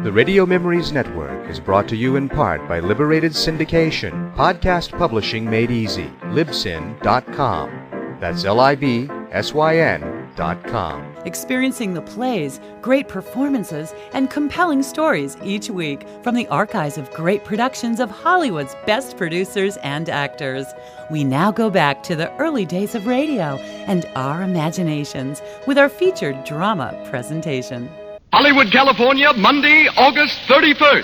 The Radio Memories Network is brought to you in part by Liberated Syndication, podcast publishing made easy, libsyn.com. That's libsyn.com. Experiencing the plays, great performances, and compelling stories each week from the archives of great productions of Hollywood's best producers and actors. We now go back to the early days of radio and our imaginations with our featured drama presentation. Hollywood, California, Monday, August 31st.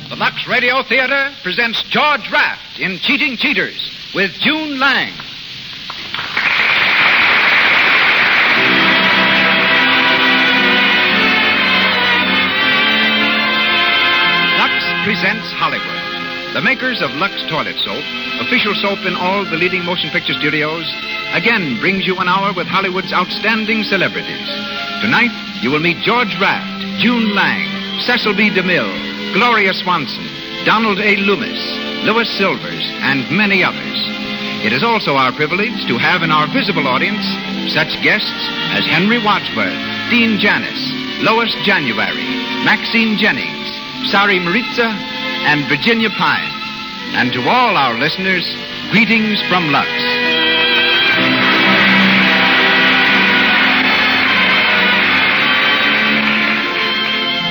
The Lux Radio Theater presents George Raft in Cheating Cheaters with June Lang. Presents Hollywood. The makers of Lux Toilet Soap, official soap in all the leading motion picture studios, again brings you an hour with Hollywood's outstanding celebrities. Tonight, you will meet George Raft, June Lang, Cecil B. DeMille, Gloria Swanson, Donald A. Loomis, Louis Silvers, and many others. It is also our privilege to have in our visible audience such guests as Henry Wadsworth, Dean Janis, Lois January, Maxine Jennings, Sari Maritza, and Virginia Pine. And to all our listeners, greetings from Lux.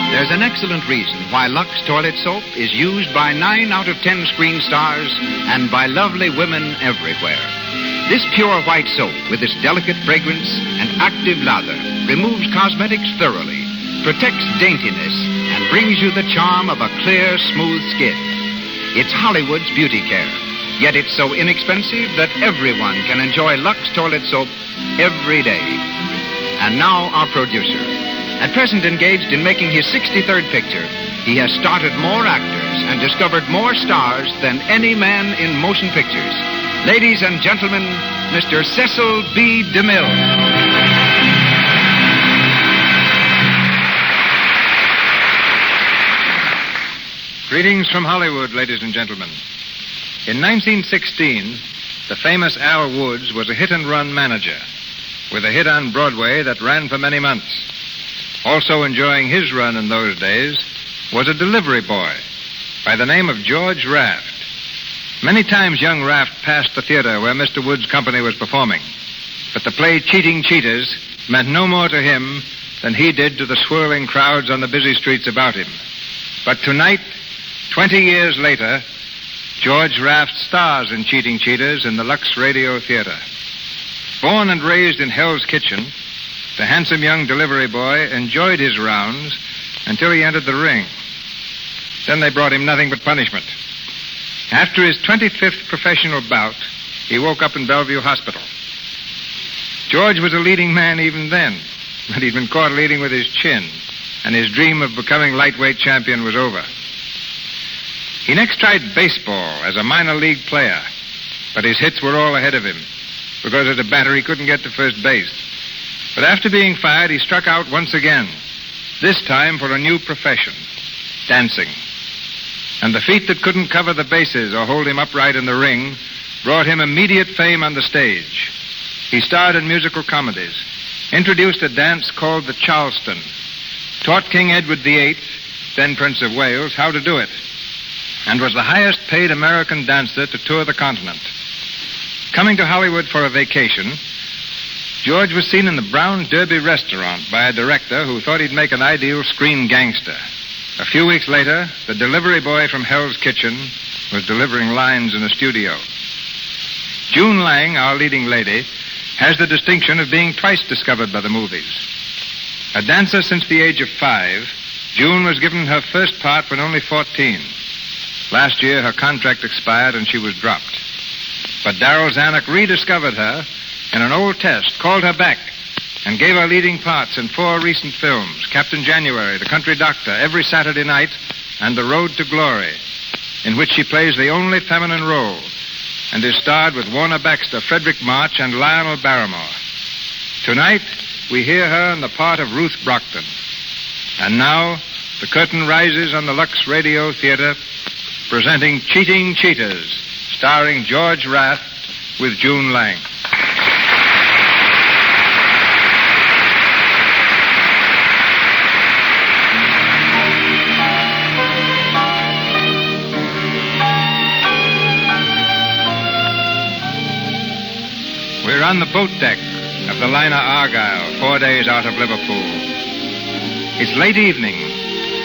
There's an excellent reason why Lux Toilet Soap is used by 9 out of 10 screen stars and by lovely women everywhere. This pure white soap, with its delicate fragrance and active lather, removes cosmetics thoroughly, protects daintiness, and brings you the charm of a clear, smooth skin. It's Hollywood's beauty care, yet it's so inexpensive that everyone can enjoy Lux Toilet Soap every day. And now our producer. At present engaged in making his 63rd picture, he has started more actors and discovered more stars than any man in motion pictures. Ladies and gentlemen, Mr. Cecil B. DeMille. Greetings from Hollywood, ladies and gentlemen. In 1916, the famous Al Woods was a hit-and-run manager with a hit on Broadway that ran for many months. Also enjoying his run in those days was a delivery boy by the name of George Raft. Many times young Raft passed the theater where Mr. Wood's company was performing, but the play Cheating Cheaters meant no more to him than he did to the swirling crowds on the busy streets about him. But tonight, 20 years later, George Raft stars in Cheating Cheaters in the Lux Radio Theater. Born and raised in Hell's Kitchen, the handsome young delivery boy enjoyed his rounds until he entered the ring. Then they brought him nothing but punishment. After his 25th professional bout, he woke up in Bellevue Hospital. George was a leading man even then, but he'd been caught leading with his chin, and his dream of becoming lightweight champion was over. He next tried baseball as a minor league player, but his hits were all ahead of him because as a batter he couldn't get to first base. But after being fired, he struck out once again, this time for a new profession, dancing. And the feet that couldn't cover the bases or hold him upright in the ring brought him immediate fame on the stage. He starred in musical comedies, introduced a dance called the Charleston, taught King Edward VIII, then Prince of Wales, how to do it, and was the highest paid American dancer to tour the continent. Coming to Hollywood for a vacation, George was seen in the Brown Derby restaurant by a director who thought he'd make an ideal screen gangster. A few weeks later, the delivery boy from Hell's Kitchen was delivering lines in a studio. June Lang, our leading lady, has the distinction of being twice discovered by the movies. A dancer since the age of 5, June was given her first part when only 14. Last year, her contract expired and she was dropped. But Darryl Zanuck rediscovered her in an old test, called her back, and gave her leading parts in 4 recent films, Captain January, The Country Doctor, Every Saturday Night, and The Road to Glory, in which she plays the only feminine role and is starred with Warner Baxter, Frederick March, and Lionel Barrymore. Tonight, we hear her in the part of Ruth Brockton. And now, the curtain rises on the Lux Radio Theater presenting Cheating Cheaters, starring George Raft with June Lang. We're on the boat deck of the liner Argyle, 4 days out of Liverpool. It's late evening,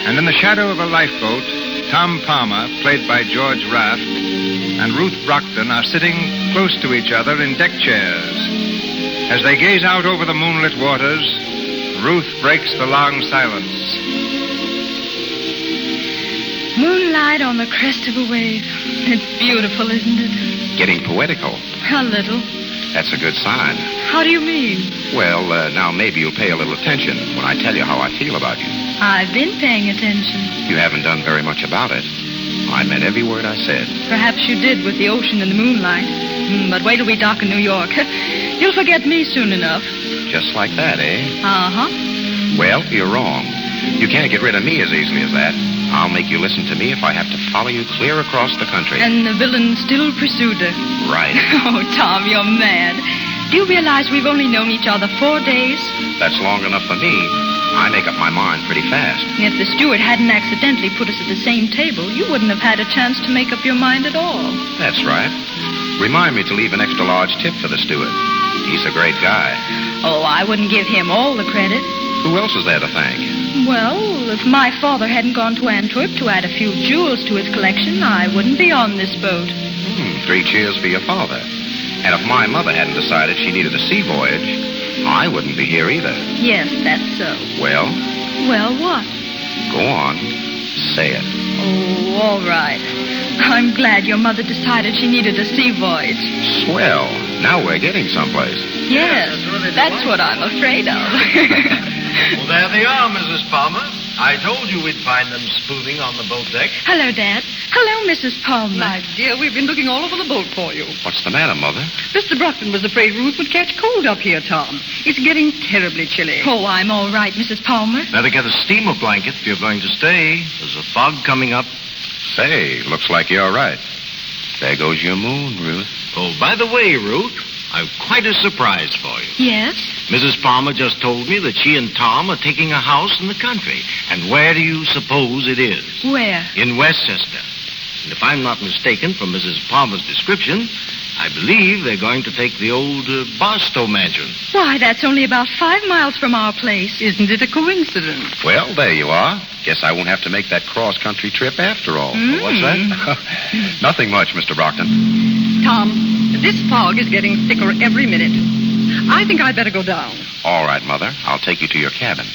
and in the shadow of a lifeboat, Tom Palmer, played by George Raft, and Ruth Brockton are sitting close to each other in deck chairs. As they gaze out over the moonlit waters, Ruth breaks the long silence. Moonlight on the crest of a wave. It's beautiful, isn't it? Getting poetical. A little. That's a good sign. How do you mean? Well, now maybe you'll pay a little attention when I tell you how I feel about you. I've been paying attention. You haven't done very much about it. I meant every word I said. Perhaps you did with the ocean and the moonlight. But wait till we dock in New York. You'll forget me soon enough. Just like that, eh? Uh-huh. Well, you're wrong. You can't get rid of me as easily as that. I'll make you listen to me if I have to follow you clear across the country. And the villain still pursued her. Right. Oh, Tom, you're mad. Do you realize we've only known each other 4 days? That's long enough for me. I make up my mind pretty fast. If the steward hadn't accidentally put us at the same table, you wouldn't have had a chance to make up your mind at all. That's right. Remind me to leave an extra large tip for the steward. He's a great guy. Oh, I wouldn't give him all the credit. Who else is there to thank? Well, if my father hadn't gone to Antwerp to add a few jewels to his collection, I wouldn't be on this boat. 3 cheers for your father. And if my mother hadn't decided she needed a sea voyage, I wouldn't be here either. Yes, that's so. Well? Well, what? Go on. Say it. Oh, all right. I'm glad your mother decided she needed a sea voyage. Swell. Now we're getting someplace. Yes, that's what I'm afraid of. Well, there they are, Mrs. Palmer. I told you we'd find them spooning on the boat deck. Hello, Dad. Hello, Mrs. Palmer. My dear, we've been looking all over the boat for you. What's the matter, Mother? Mr. Brockton was afraid Ruth would catch cold up here, Tom. It's getting terribly chilly. Oh, I'm all right, Mrs. Palmer. Better get a steamer blanket if you're going to stay. There's a fog coming up. Say, looks like you're right. There goes your moon, Ruth. Oh, by the way, Ruth, I've quite a surprise for you. Yes? Mrs. Palmer just told me that she and Tom are taking a house in the country. And where do you suppose it is? Where? In Westchester. And if I'm not mistaken from Mrs. Palmer's description, I believe they're going to take the old Barstow mansion. Why, that's only about 5 miles from our place. Isn't it a coincidence? Well, there you are. Guess I won't have to make that cross-country trip after all. What's that? Nothing much, Mr. Brockton. Tom, this fog is getting thicker every minute. I think I'd better go down. All right, Mother. I'll take you to your cabin.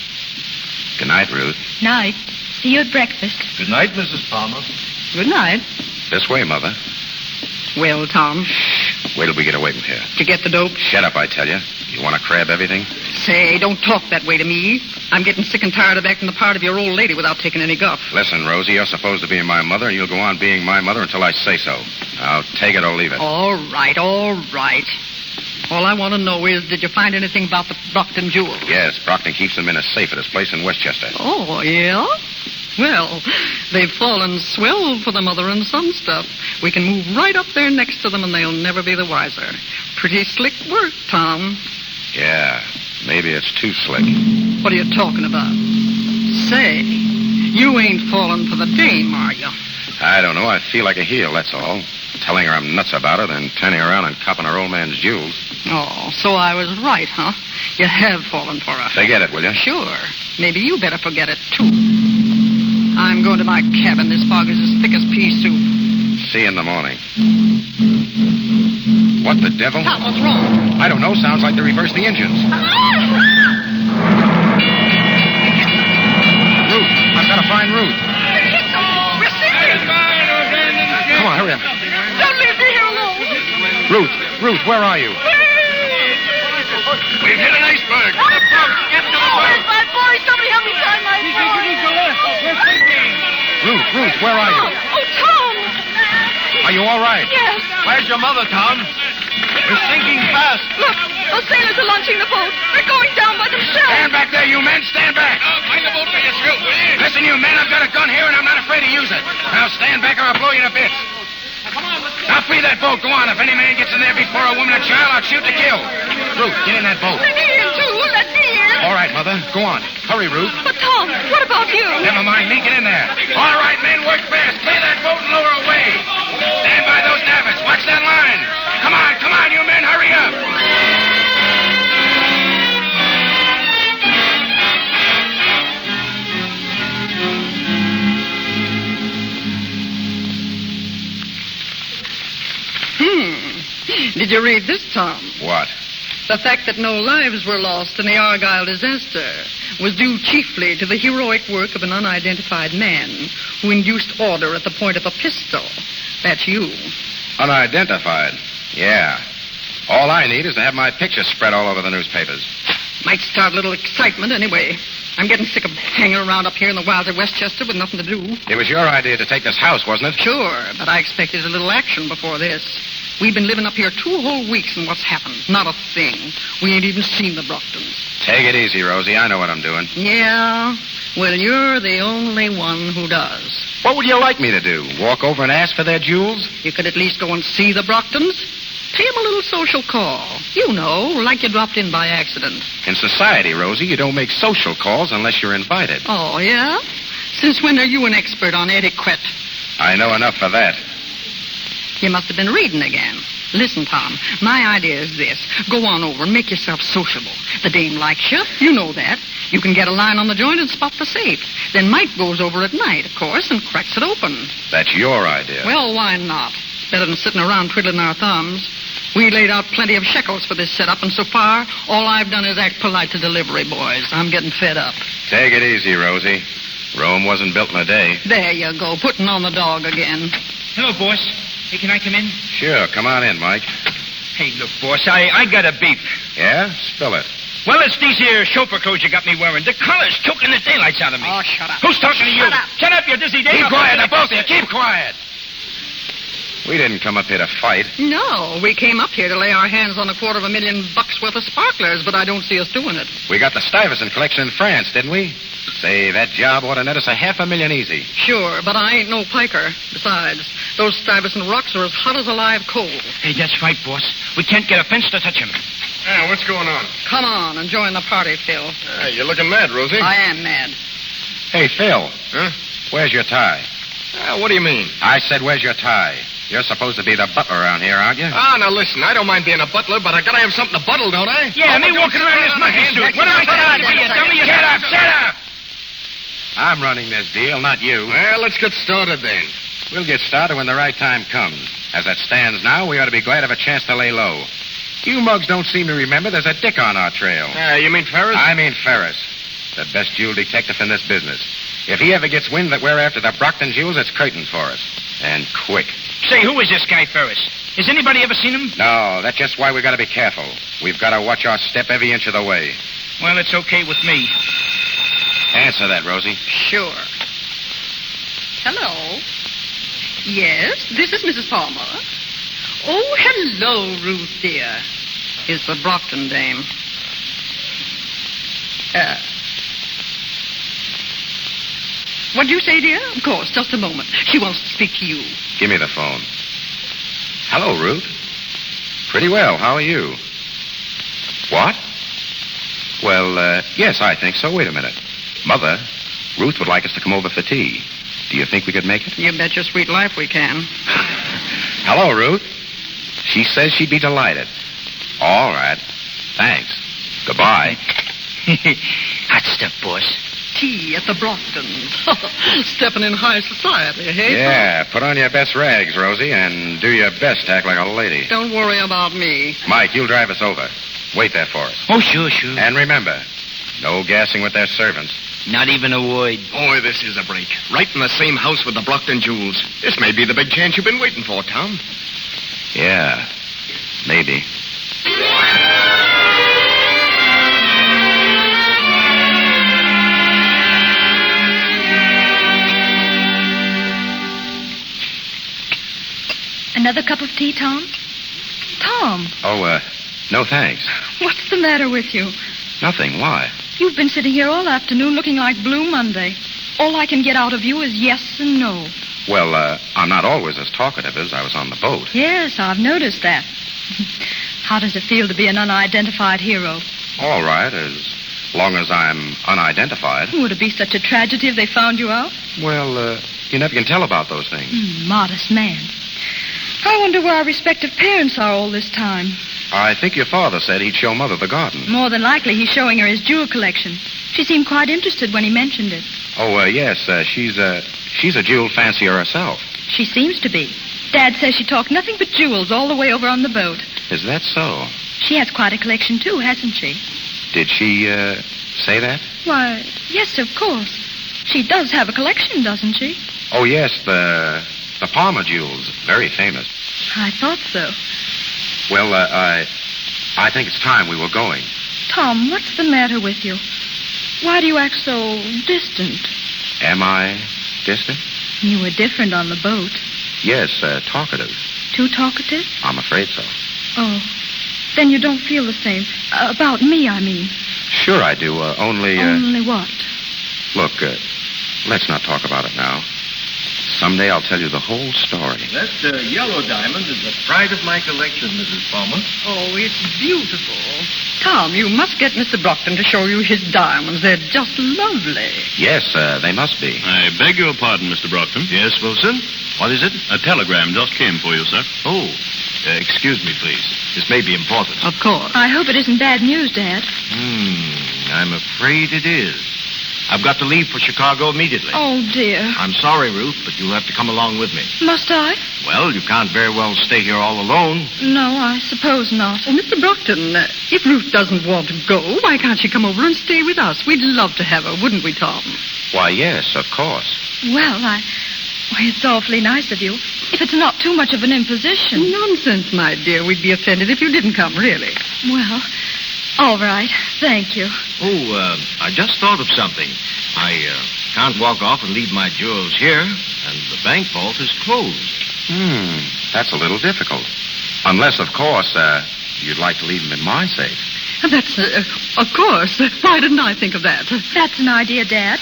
Good night, Ruth. Night. See you at breakfast. Good night, Mrs. Palmer. Good night. This way, Mother. Well, Tom, Wait till we get away from here. to get the dope. Shut up, I tell you. You want to crab everything? Say, don't talk that way to me. I'm getting sick and tired of acting the part of your old lady without taking any guff. Listen, Rosie, you're supposed to be my mother, and you'll go on being my mother until I say so. Now, take it or leave it. All right, all right. All I want to know is, did you find anything about the Brockton jewels? Yes, Brockton keeps them in a safe at his place in Westchester. Oh, yeah? Well, they've fallen swell for the mother and son stuff. We can move right up there next to them, and they'll never be the wiser. Pretty slick work, Tom. Yeah, maybe it's too slick. What are you talking about? Say, you ain't fallen for the dame, are you? I don't know. I feel like a heel, that's all. Telling her I'm nuts about her, then turning around and copping her old man's jewels. Oh, so I was right, huh? You have fallen for her. Forget it, will you? Sure. Maybe you better forget it, too. I'm going to my cabin. This fog is as thick as pea soup. See you in the morning. What the devil? Tom, what's wrong? I don't know. Sounds like they reversed the engines. Ruth, I've got to find Ruth. We're sinking. Come on, hurry up. Don't leave me here alone. Ruth, where are you? We've hit an iceberg. Get to the boat. My boy, somebody help me find my boy. Ruth, where are you? Oh, Tom. Are you all right? Yes. Where's your mother, Tom? We're sinking fast. Look, Those sailors are launching the boat. They're going down by themselves. Stand back there, you men. Stand back. Find the boat for yourself, will you? Listen, you men, I've got a gun here, and I'm not afraid to use it. Now stand back or I'll blow you to bits. Now free that boat. Go on. If any man gets in there before a woman or child, I'll shoot to kill. Ruth, get in that boat. Let me in, too. Let me in. All right, Mother. Go on. Hurry, Ruth. But, Tom, what about you? Never mind me. Get in there. All right, men, work fast. Clear that boat and lower away. Stand by those davits. Watch that line. Come on, you men. Hurry up. Did you read this, Tom? What? The fact that no lives were lost in the Argyle disaster was due chiefly to the heroic work of an unidentified man who induced order at the point of a pistol. That's you. Unidentified? Yeah. All I need is to have my picture spread all over the newspapers. Might start a little excitement anyway. I'm getting sick of hanging around up here in the wilds of Westchester with nothing to do. It was your idea to take this house, wasn't it? Sure, but I expected a little action before this. We've been living up here 2 whole weeks, and what's happened? Not a thing. We ain't even seen the Brocktons. Take it easy, Rosie. I know what I'm doing. Yeah? Well, you're the only one who does. What would you like me to do? Walk over and ask for their jewels? You could at least go and see the Brocktons. Pay them a little social call. You know, like you dropped in by accident. In society, Rosie, you don't make social calls unless you're invited. Oh, yeah? Since when are you an expert on etiquette? I know enough for that. You must have been reading again. Listen, Tom, my idea is this. Go on over and make yourself sociable. The dame likes you. You know that. You can get a line on the joint and spot the safe. Then Mike goes over at night, of course, and cracks it open. That's your idea. Well, why not? It's better than sitting around twiddling our thumbs. We laid out plenty of shekels for this setup, and so far, all I've done is act polite to delivery boys. I'm getting fed up. Take it easy, Rosie. Rome wasn't built in a day. There you go, putting on the dog again. Hello, boss. Hey, can I come in? Sure, come on in, Mike. Hey, look, boss, I got a beef. Yeah? Spill it. Well, it's these here chauffeur clothes you got me wearing. The color's choking the daylights out of me. Oh, shut up. Who's talking to you? Shut up. Shut up, you dizzy dame. Keep quiet, now, both of you. Keep quiet. We didn't come up here to fight. No, we came up here to lay our hands on $250,000 worth of sparklers, but I don't see us doing it. We got the Stuyvesant collection in France, didn't we? Say, that job ought to net us $500,000 easy. Sure, but I ain't no piker. Besides, those Stuyvesant rocks are as hot as a live coal. Hey, that's right, boss. We can't get a fence to touch him. Yeah, what's going on? Come on and join the party, Phil. You're looking mad, Rosie. I am mad. Hey, Phil. Huh? Where's your tie? What do you mean? I said, where's your tie? You're supposed to be the butler around here, aren't you? Now listen, I don't mind being a butler, but I gotta have something to buttle, don't I? Yeah, me walking around in this monkey suit. What am I supposed to be? A dummy? Shut up! I'm running this deal, not you. Well, let's get started then. We'll get started when the right time comes. As it stands now, we ought to be glad of a chance to lay low. You mugs don't seem to remember there's a dick on our trail. You mean Ferris? I mean Ferris, the best jewel detective in this business. If he ever gets wind that we're after the Brockton jewels, it's curtain for us. And quick. Say, who is this guy, Ferris? Has anybody ever seen him? No, that's just why we got to be careful. We've got to watch our step every inch of the way. Well, it's okay with me. Answer that, Rosie. Sure. Hello. Yes, this is Mrs. Palmer. Oh, hello, Ruth, dear. Is the Brockton dame. What'd you say, dear? Of course, just a moment. She wants to speak to you. Give me the phone. Hello, Ruth. Pretty well. How are you? What? Well, yes, I think so. Wait a minute. Mother, Ruth would like us to come over for tea. Do you think we could make it? You bet your sweet life we can. Hello, Ruth. She says she'd be delighted. All right. Thanks. Goodbye. Hot stuff, boss. Tea at the Brocktons. Stepping in high society, hey? Yeah, put on your best rags, Rosie, and do your best to act like a lady. Don't worry about me. Mike, you'll drive us over. Wait there for us. Oh, sure. And remember, no gassing with their servants. Not even a word. Boy, this is a break. Right in the same house with the Brockton jewels. This may be the big chance you've been waiting for, Tom. Yeah, maybe. Another cup of tea, Tom? Tom. Oh, No, thanks. What's the matter with you? Nothing. Why? You've been sitting here all afternoon looking like Blue Monday. All I can get out of you is yes and no. Well, I'm not always as talkative as I was on the boat. Yes, I've noticed that. How does it feel to be an unidentified hero? All right, as long as I'm unidentified. Would it be such a tragedy if they found you out? Well, you never can tell about those things. Modest man. I wonder where our respective parents are all this time. I think your father said he'd show Mother the garden. More than likely, he's showing her his jewel collection. She seemed quite interested when he mentioned it. Oh, yes, she's a jewel fancier herself. She seems to be. Dad says she talked nothing but jewels all the way over on the boat. Is that so? She has quite a collection, too, hasn't she? Did she, say that? Why, yes, of course. She does have a collection, doesn't she? Oh, yes, the Palmer jewels. Very famous. I thought so. Well, I think it's time we were going. Tom, what's the matter with you? Why do you act so distant? Am I distant? You were different on the boat. Yes, talkative. Too talkative? I'm afraid so. Oh, then you don't feel the same. About me, I mean. Sure I do, only... Only what? Look, let's not talk about it now. Someday I'll tell you the whole story. That yellow diamond is the pride of my collection, Mrs. Palmer. Oh, it's beautiful. Tom, you must get Mr. Brockton to show you his diamonds. They're just lovely. Yes, they must be. I beg your pardon, Mr. Brockton. Yes, Wilson? What is it? A telegram just came for you, sir. Oh, excuse me, please. This may be important. Of course. I hope it isn't bad news, Dad. I'm afraid it is. I've got to leave for Chicago immediately. Oh, dear. I'm sorry, Ruth, but you'll have to come along with me. Must I? Well, you can't very well stay here all alone. No, I suppose not. Oh, Mr. Brockton, if Ruth doesn't want to go, why can't she come over and stay with us? We'd love to have her, wouldn't we, Tom? Why, yes, of course. Well, it's awfully nice of you. If it's not too much of an imposition. Nonsense, my dear. We'd be offended if you didn't come, really. Well, all right. Thank you. Oh, I just thought of something. I can't walk off and leave my jewels here, and the bank vault is closed. That's a little difficult. Unless, of course, you'd like to leave them in my safe. That's, of course. Why didn't I think of that? That's an idea, Dad.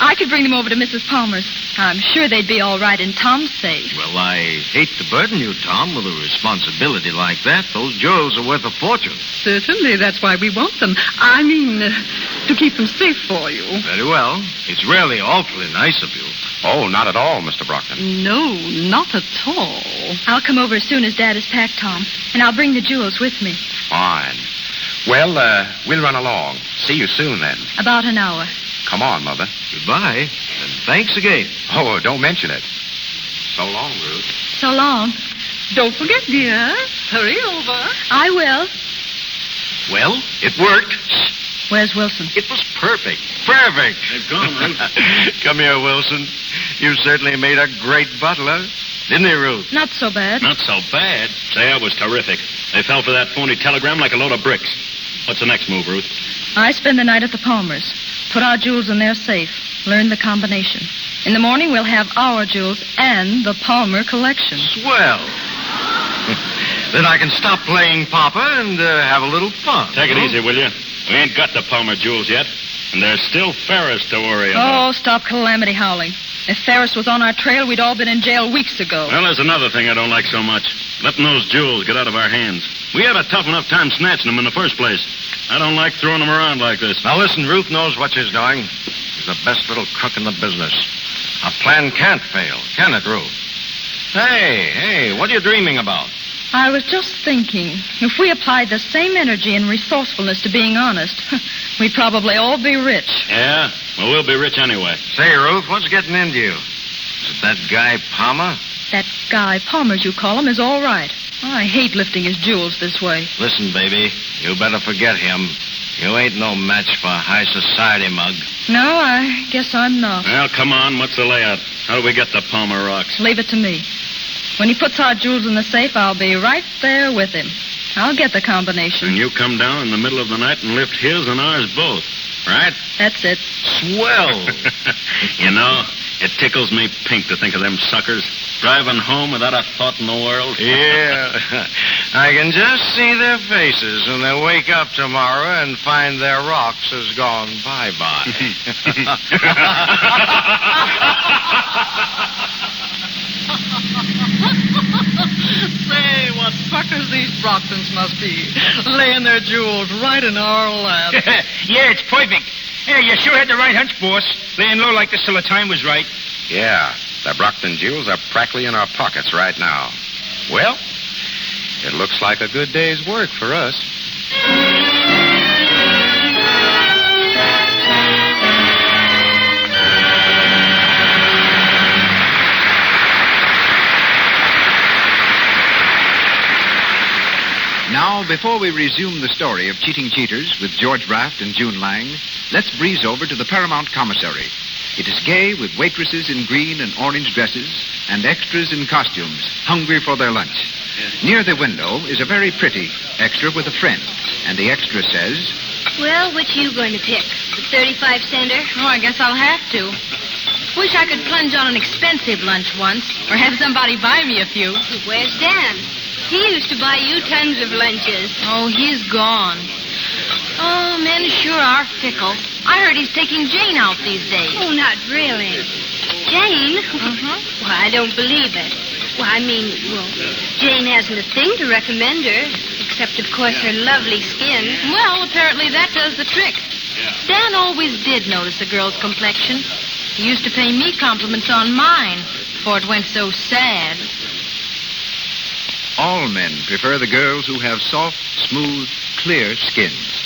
I could bring them over to Mrs. Palmer's. I'm sure they'd be all right in Tom's safe. Well, I hate to burden you, Tom, with a responsibility like that. Those jewels are worth a fortune. Certainly, that's why we want them. I mean, to keep them safe for you. Very well. It's really awfully nice of you. Oh, not at all, Mr. Brockton. No, not at all. I'll come over as soon as Dad is packed, Tom, and I'll bring the jewels with me. Fine. Well, we'll run along. See you soon, then. About an hour. Come on, Mother. Goodbye, and thanks again. Oh, don't mention it. So long, Ruth. So long. Don't forget, dear. Hurry over. I will. Well, it worked. Where's Wilson? It was perfect. Perfect. They've gone, Ruth. Come here, Wilson. You certainly made a great butler. Didn't he, Ruth? Not so bad. Not so bad. Say, that was terrific. They fell for that phony telegram like a load of bricks. What's the next move, Ruth? I spend the night at the Palmers. Put our jewels in their safe. Learn the combination. In the morning, we'll have our jewels and the Palmer collection. Swell. Then I can stop playing Papa and have a little fun. Take it easy, will you? We ain't got the Palmer jewels yet. And there's still Ferris to worry about. Oh, stop calamity howling. If Ferris was on our trail, we'd all been in jail weeks ago. Well, there's another thing I don't like so much. Letting those jewels get out of our hands. We had a tough enough time snatching them in the first place. I don't like throwing them around like this. Now listen, Ruth knows what she's doing. She's the best little crook in the business. A plan can't fail, can it, Ruth? Hey, what are you dreaming about? I was just thinking, if we applied the same energy and resourcefulness to being honest, we'd probably all be rich. Yeah? Well, we'll be rich anyway. Say, Ruth, what's getting into you? Is it that guy Palmer? That guy Palmer, as you call him, is all right. I hate lifting his jewels this way. Listen, baby, you better forget him. You ain't no match for a high society mug. No, I guess I'm not. Well, come on. What's the layout? How do we get the Palmer rocks? Leave it to me. When he puts our jewels in the safe, I'll be right there with him. I'll get the combination. And you come down in the middle of the night and lift his and ours both, right? That's it. Swell. You know, it tickles me pink to think of them suckers driving home without a thought in the world. Yeah. I can just see their faces when they wake up tomorrow and find their rocks has gone bye-bye. Say, what suckers these Brocktons must be. Laying their jewels right in our lap. Yeah, it's perfect. Yeah, you sure had the right hunch, boss. Laying low like this till the time was right. Yeah, the Brockton jewels are practically in our pockets right now. Well, it looks like a good day's work for us. Now, before we resume the story of Cheating Cheaters with George Raft and June Lang, let's breeze over to the Paramount Commissary. It is gay with waitresses in green and orange dresses and extras in costumes, hungry for their lunch. Near the window is a very pretty extra with a friend, and the extra says, "Well, which you going to pick? The 35-center? Oh, I guess I'll have to. Wish I could plunge on an expensive lunch once, or have somebody buy me a few. Where's Dan? He used to buy you tons of lunches." Oh, he's gone. Oh, men sure are fickle. I heard he's taking Jane out these days. Oh, not really. Jane? Mm-hmm. Well, I don't believe it. Well, I mean, Jane hasn't a thing to recommend her, except, of course, her lovely skin. Well, apparently that does the trick. Dan always did notice a girl's complexion. He used to pay me compliments on mine before it went so sad. All men prefer the girls who have soft, smooth, clear skins.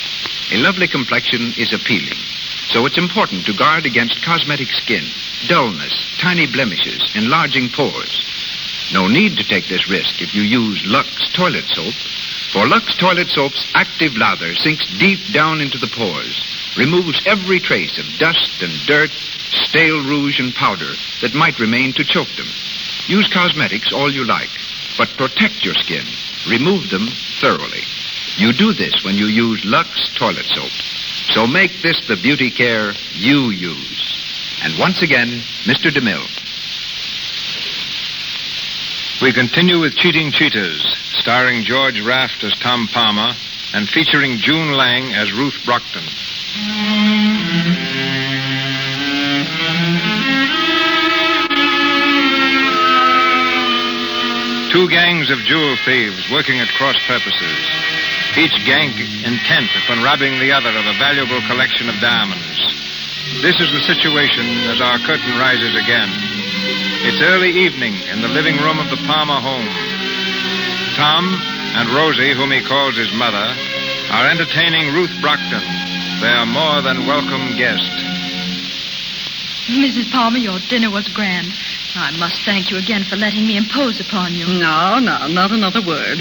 A lovely complexion is appealing, so it's important to guard against cosmetic skin, dullness, tiny blemishes, enlarging pores. No need to take this risk if you use Lux toilet soap, for Lux toilet soap's active lather sinks deep down into the pores, removes every trace of dust and dirt, stale rouge and powder that might remain to choke them. Use cosmetics all you like, but protect your skin. Remove them thoroughly. You do this when you use Lux toilet soap. So make this the beauty care you use. And once again, Mr. DeMille. We continue with Cheating Cheaters, starring George Raft as Tom Palmer and featuring June Lang as Ruth Brockton. Two gangs of jewel thieves working at cross purposes, each gang intent upon robbing the other of a valuable collection of diamonds. This is the situation as our curtain rises again. It's early evening in the living room of the Palmer home. Tom and Rosie, whom he calls his mother, are entertaining Ruth Brockton, their more than welcome guest. Mrs. Palmer, your dinner was grand. I must thank you again for letting me impose upon you. No, not another word.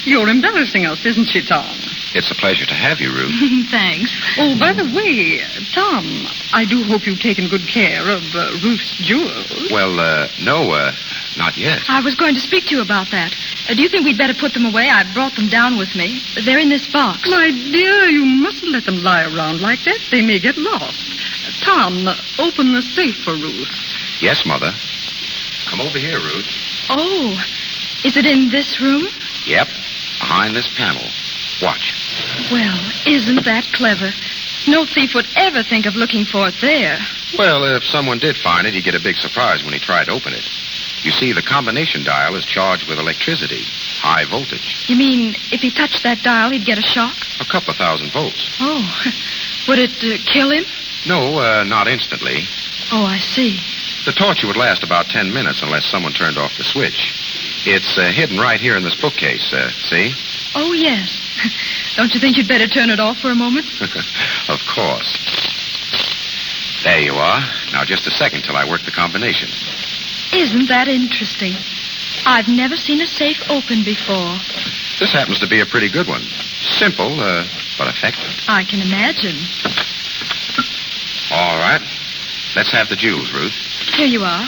You're embarrassing us, isn't she, Tom? It's a pleasure to have you, Ruth. Thanks. Oh, by the way, Tom, I do hope you've taken good care of Ruth's jewels. Well, no, not yet. I was going to speak to you about that. Do you think we'd better put them away? I brought them down with me. They're in this box. My dear, you mustn't let them lie around like that. They may get lost. Tom, open the safe for Ruth. Yes, Mother. Come over here, Ruth. Oh, is it in this room? Yep, behind this panel. Watch. Well, isn't that clever? No thief would ever think of looking for it there. Well, if someone did find it, he'd get a big surprise when he tried to open it. You see, the combination dial is charged with electricity, high voltage. You mean if he touched that dial, he'd get a shock? A couple of thousand volts. Oh, would it kill him? No, not instantly. Oh, I see. The torture would last about 10 minutes unless someone turned off the switch. It's hidden right here in this bookcase, see? Oh, yes. Don't you think you'd better turn it off for a moment? Of course. There you are. Now, just a second till I work the combination. Isn't that interesting? I've never seen a safe open before. This happens to be a pretty good one. Simple, but effective. I can imagine. All right. Let's have the jewels, Ruth. Here you are.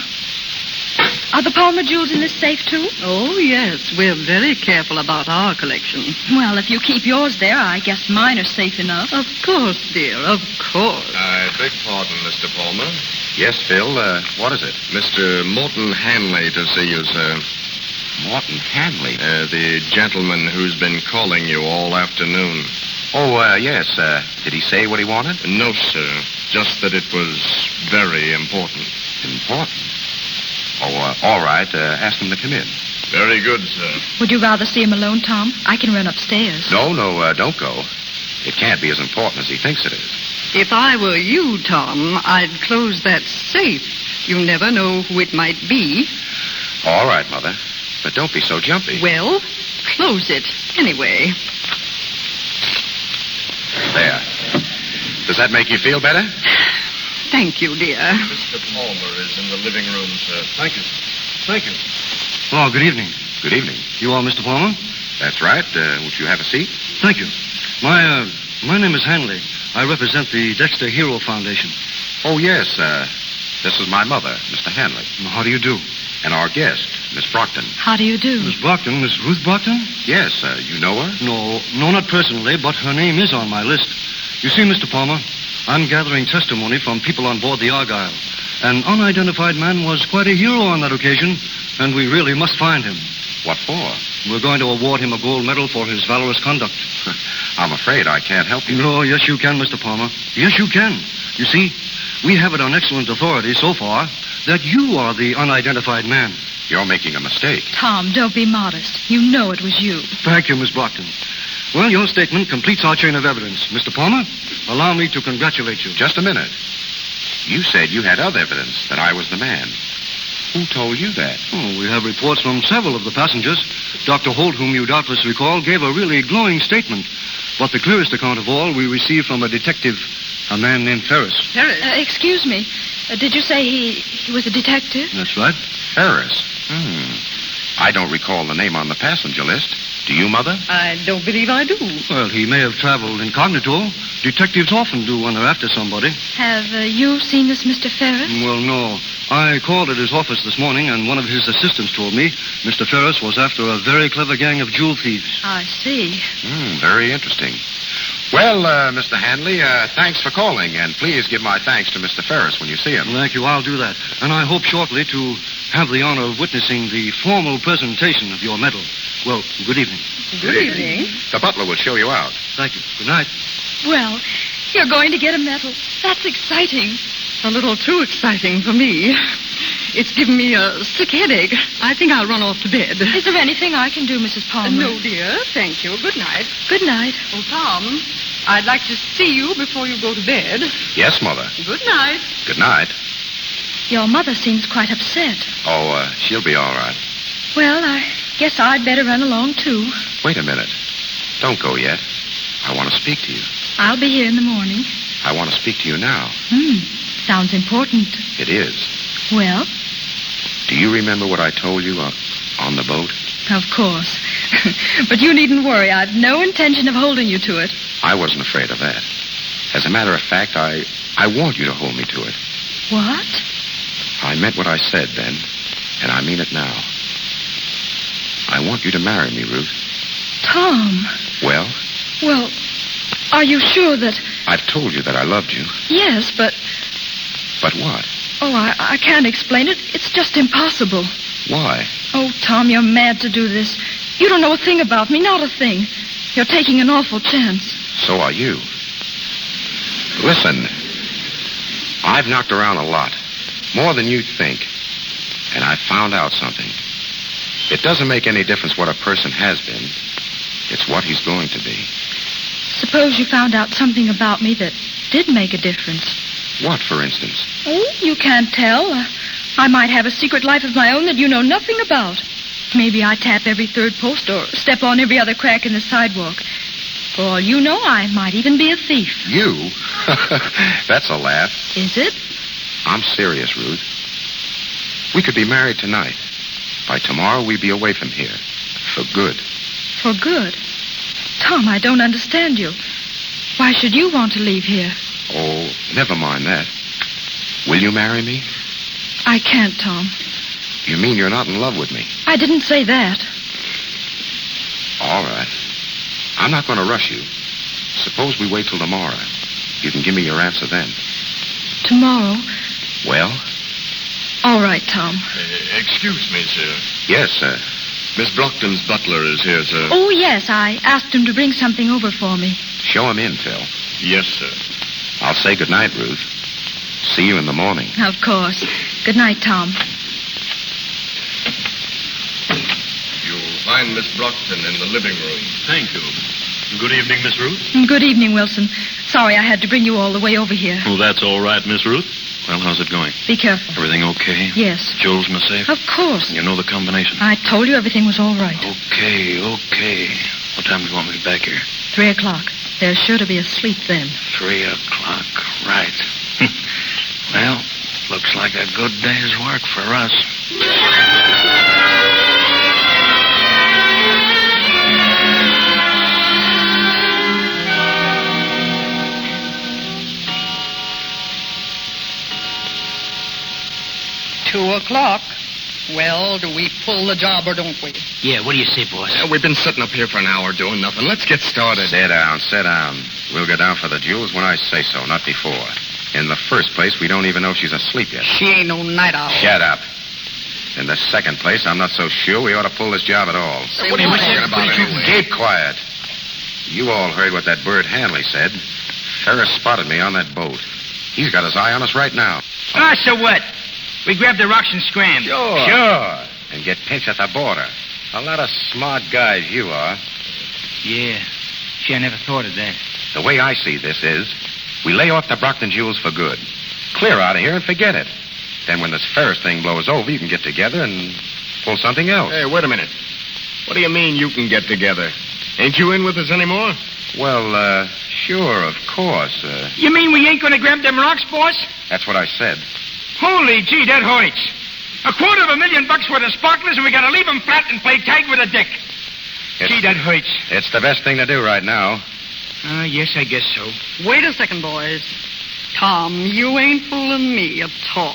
Are the Palmer jewels in this safe, too? Oh, yes. We're very careful about our collection. Well, if you keep yours there, I guess mine are safe enough. Of course, dear, of course. I beg pardon, Mr. Palmer. Yes, Phil, what is it? Mr. Morton Hanley to see you, sir. Morton Hanley. The gentleman who's been calling you all afternoon. Oh, yes. Did he say what he wanted? No, sir. Just that it was very important. Important? Oh, all right. Ask him to come in. Very good, sir. Would you rather see him alone, Tom? I can run upstairs. No, don't go. It can't be as important as he thinks it is. If I were you, Tom, I'd close that safe. You never know who it might be. All right, Mother. But don't be so jumpy. Well, close it anyway. There. Does that make you feel better? Thank you, dear. Mr. Palmer is in the living room, sir. Thank you. Thank you. Oh, good evening. Good evening. You are Mr. Palmer? That's right. Won't you have a seat? Thank you. My name is Hanley. I represent the Dexter Hero Foundation. Oh, yes. This is my mother, Mr. Hanley. How do you do? And our guest, Miss Brockton. How do you do? Miss Brockton? Miss Ruth Brockton? Yes. You know her? No, not personally, but her name is on my list. You see, Mr. Palmer, I'm gathering testimony from people on board the Argyle. An unidentified man was quite a hero on that occasion, and we really must find him. What for? We're going to award him a gold medal for his valorous conduct. I'm afraid I can't help you. No, yes, you can, Mr. Palmer. Yes, you can. You see, we have it on excellent authority so far that you are the unidentified man. You're making a mistake. Tom, don't be modest. You know it was you. Thank you, Miss Brockton. Well, your statement completes our chain of evidence. Mr. Palmer, allow me to congratulate you. Just a minute. You said you had other evidence that I was the man. Who told you that? Oh, we have reports from several of the passengers. Dr. Holt, whom you doubtless recall, gave a really glowing statement. But the clearest account of all we received from a detective, a man named Ferris. Ferris? Excuse me. Did you say he was a detective? That's right. Ferris? I don't recall the name on the passenger list. Do you, Mother? I don't believe I do. Well, he may have traveled incognito. Detectives often do when they're after somebody. Have you seen this Mr. Ferris? Well, no. I called at his office this morning, and one of his assistants told me Mr. Ferris was after a very clever gang of jewel thieves. I see. Very interesting. Well, Mr. Hanley, thanks for calling, and please give my thanks to Mr. Ferris when you see him. Thank you. I'll do that. And I hope shortly to have the honor of witnessing the formal presentation of your medal. Well, good evening. Good evening. The butler will show you out. Thank you. Good night. Well, you're going to get a medal. That's exciting. A little too exciting for me. It's given me a sick headache. I think I'll run off to bed. Is there anything I can do, Mrs. Palmer? No, dear. Thank you. Good night. Good night. Oh, Tom, I'd like to see you before you go to bed. Yes, Mother. Good night. Good night. Your mother seems quite upset. Oh, she'll be all right. Well, I guess I'd better run along, too. Wait a minute. Don't go yet. I want to speak to you. I'll be here in the morning. I want to speak to you now. Sounds important. It is. Well? Do you remember what I told you on the boat? Of course. But you needn't worry. I've no intention of holding you to it. I wasn't afraid of that. As a matter of fact, I want you to hold me to it. What? I meant what I said then, and I mean it now. I want you to marry me, Ruth. Tom. Well? Well, are you sure that... I've told you that I loved you. Yes, but... But what? Oh, I can't explain it. It's just impossible. Why? Oh, Tom, you're mad to do this. You don't know a thing about me, not a thing. You're taking an awful chance. So are you. Listen, I've knocked around a lot. More than you'd think. And I've found out something. It doesn't make any difference what a person has been. It's what he's going to be. Suppose you found out something about me that did make a difference. What, for instance? Oh, you can't tell. I might have a secret life of my own that you know nothing about. Maybe I tap every third post or step on every other crack in the sidewalk. For all you know, I might even be a thief. You? That's a laugh. Is it? I'm serious, Ruth. We could be married tonight. By tomorrow, we'd be away from here. For good. For good? Tom, I don't understand you. Why should you want to leave here? Oh, never mind that. Will you marry me? I can't, Tom. You mean you're not in love with me? I didn't say that. All right. I'm not going to rush you. Suppose we wait till tomorrow. You can give me your answer then. Tomorrow? Well? All right, Tom. Excuse me, sir. Yes, sir. Miss Brockton's butler is here, sir. Oh, yes. I asked him to bring something over for me. Show him in, Phil. Yes, sir. I'll say goodnight, Ruth. See you in the morning. Of course. Good night, Tom. You'll find Miss Brockton in the living room. Thank you. Good evening, Miss Ruth. Good evening, Wilson. Sorry I had to bring you all the way over here. Oh, that's all right, Miss Ruth. Well, how's it going? Be careful. Everything okay? Yes. Jewels in the safe? Of course. You know the combination? I told you everything was all right. Okay. What time do you want me back here? 3 o'clock. There's sure to be a sleep then. 3 o'clock, right. Well, looks like a good day's work for us. 2 o'clock. Well, do we pull the job or don't we? Yeah, what do you say, boss? We've been sitting up here for an hour doing nothing. Let's get started. Sit down. We'll go down for the jewels when I say so, not before. In the first place, we don't even know she's asleep yet. She ain't no night owl. Shut up. In the second place, I'm not so sure we ought to pull this job at all. Say, what are you talking about anyway? Keep quiet. You all heard what that Bert Hanley said. Ferris spotted me on that boat. He's got his eye on us right now. Ah, so what? We grabbed the rocks and scrammed. Sure. And get pinched at the border. A lot of smart guys you are. Yeah. Gee, I never thought of that. The way I see this is, we lay off the Brockton jewels for good. Clear out of here and forget it. Then when this Ferris thing blows over, you can get together and pull something else. Hey, wait a minute. What do you mean you can get together? Ain't you in with us anymore? Well, sure, of course. You mean we ain't gonna grab them rocks, boss? That's what I said. Holy gee, that hurts. $250,000 worth of sparklers, and we gotta leave them flat and play tag with a dick. Gee, that hurts. It's the best thing to do right now. Yes, I guess so. Wait a second, boys. Tom, you ain't fooling me at all.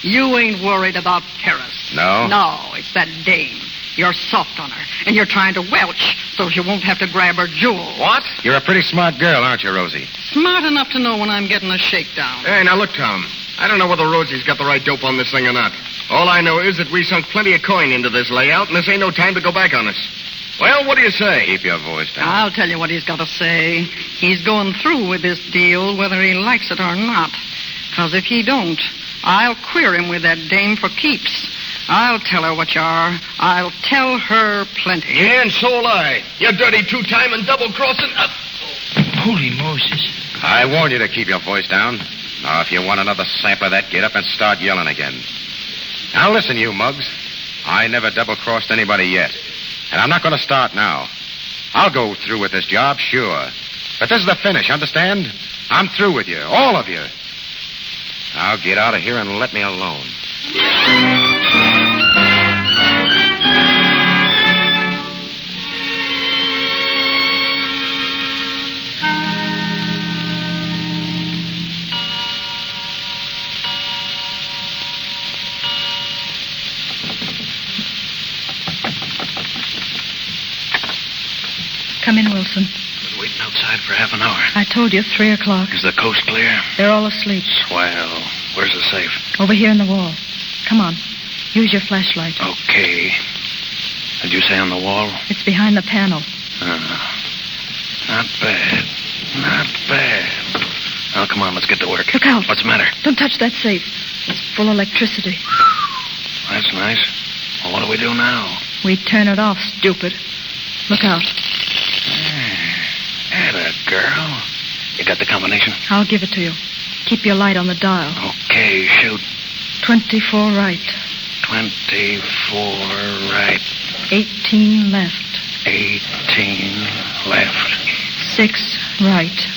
You ain't worried about Paris. No? No, it's that dame. You're soft on her, and you're trying to welch so she won't have to grab her jewels. What? You're a pretty smart girl, aren't you, Rosie? Smart enough to know when I'm getting a shakedown. Hey, now look, Tom. I don't know whether Rosie's got the right dope on this thing or not. All I know is that we sunk plenty of coin into this layout, and this ain't no time to go back on us. Well, what do you say? Keep your voice down. I'll tell you what he's got to say. He's going through with this deal whether he likes it or not. Because if he don't, I'll queer him with that dame for keeps. I'll tell her what you are. I'll tell her plenty. Yeah, and so'll I. You dirty two-time and double-crossing... Holy Moses. I warn you to keep your voice down. Now, if you want another sample of that, get up and start yelling again. Now, listen, you mugs. I never double-crossed anybody yet. And I'm not going to start now. I'll go through with this job, sure. But this is the finish, understand? I'm through with you, all of you. Now, get out of here and let me alone. Come in, Wilson. Been waiting outside for half an hour. I told you, 3 o'clock. Is the coast clear? They're all asleep. Swell. Where's the safe? Over here in the wall. Come on. Use your flashlight. Okay. Did you say on the wall? It's behind the panel. Not bad. Not bad. Now, come on, let's get to work. Look out. What's the matter? Don't touch that safe. It's full of electricity. That's nice. Well, what do we do now? We turn it off, stupid. Look out. Atta girl. You got the combination? I'll give it to you. Keep your light on the dial. Okay, shoot. 24 right. 24 right. 18 left. 18 left. 6 right.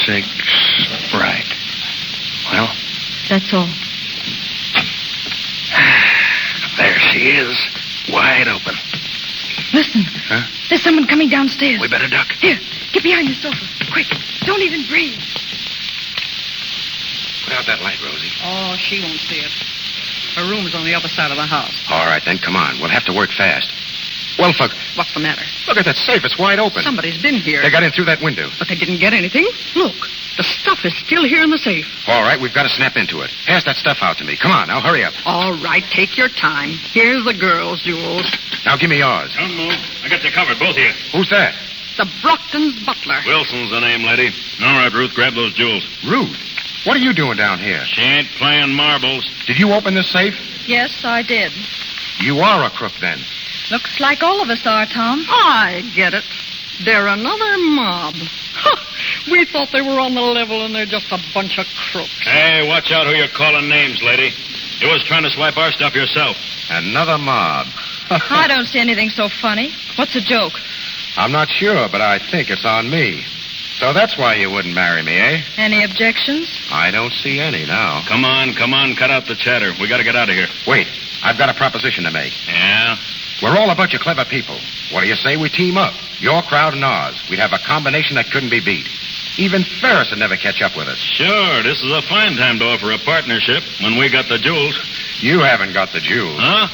6 right. Well? That's all. There she is. Wide open. Listen. Huh? There's someone coming downstairs. We better duck. Here, get behind the sofa. Quick. Don't even breathe. Put out that light, Rosie. Oh, she won't see it. Her room's on the other side of the house. All right, then, come on. We'll have to work fast. Well, What's the matter? look at that safe. It's wide open. Somebody's been here. They got in through that window. But they didn't get anything. Look, the stuff is still here in the safe. All right, we've got to snap into it. Pass that stuff out to me. Come on, now, hurry up. All right, take your time. Here's the girls' jewels. Now give me yours. Don't move. I got you covered, both of you. Who's that? The Brockton's butler. Wilson's the name, lady. All right, Ruth, grab those jewels. Ruth, what are you doing down here? She ain't playing marbles. Did you open this safe? Yes, I did. You are a crook, then. Looks like all of us are, Tom. I get it. They're another mob. We thought they were on the level, and they're just a bunch of crooks. Hey, watch out who you're calling names, lady. You was trying to swipe our stuff yourself. Another mob. I don't see anything so funny. What's a joke? I'm not sure, but I think it's on me. So that's why you wouldn't marry me, eh? Any objections? I don't see any now. Come on, cut out the chatter. We gotta get out of here. Wait, I've got a proposition to make. Yeah? We're all a bunch of clever people. What do you say we team up? Your crowd and ours. We'd have a combination that couldn't be beat. Even Ferris would never catch up with us. Sure, this is a fine time to offer a partnership when we got the jewels. You haven't got the jewels. Huh?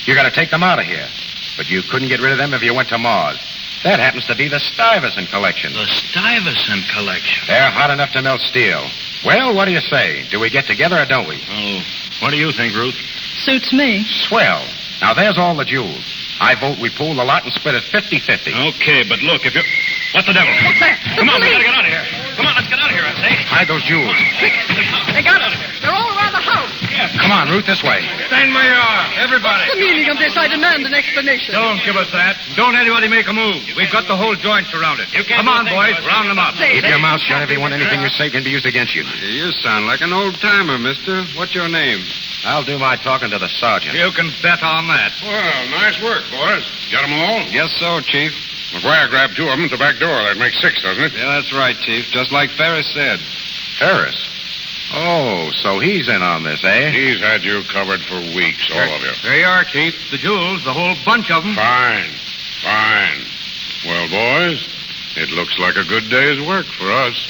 You got to take them out of here. But you couldn't get rid of them if you went to Mars. That happens to be the Stuyvesant collection. The Stuyvesant collection? They're hot enough to melt steel. Well, what do you say? Do we get together or don't we? Oh, what do you think, Ruth? Suits me. Swell. Now, there's all the jewels. I vote we pool the lot and split it 50-50. Okay, but look, if you... What the devil? What's that? Come on, we gotta get out of here. Come on, let's get out of here, I say. Hide those jewels. They got us. They're all around the house. Come on, Ruth, this way. Stand where you are, everybody. What's the meaning of this? I demand an explanation. Don't give us that. Don't anybody make a move. We've got the whole joint surrounded. Come on, boys. Round them up. Keep your mouth shut, everyone. Anything you say can be used against you. You sound like an old-timer, mister. What's your name? I'll do my talking to the sergeant. You can bet on that. Well, nice work, boys. Got them all? Yes, so, Chief. McGuire grabbed 2 of them at the back door. That makes 6, doesn't it? Yeah, that's right, Chief. Just like Ferris said. Ferris? Oh, so he's in on this, eh? He's had you covered for weeks, all of you. There you are, Chief. The jewels, the whole bunch of them. Fine. Well, boys, it looks like a good day's work for us.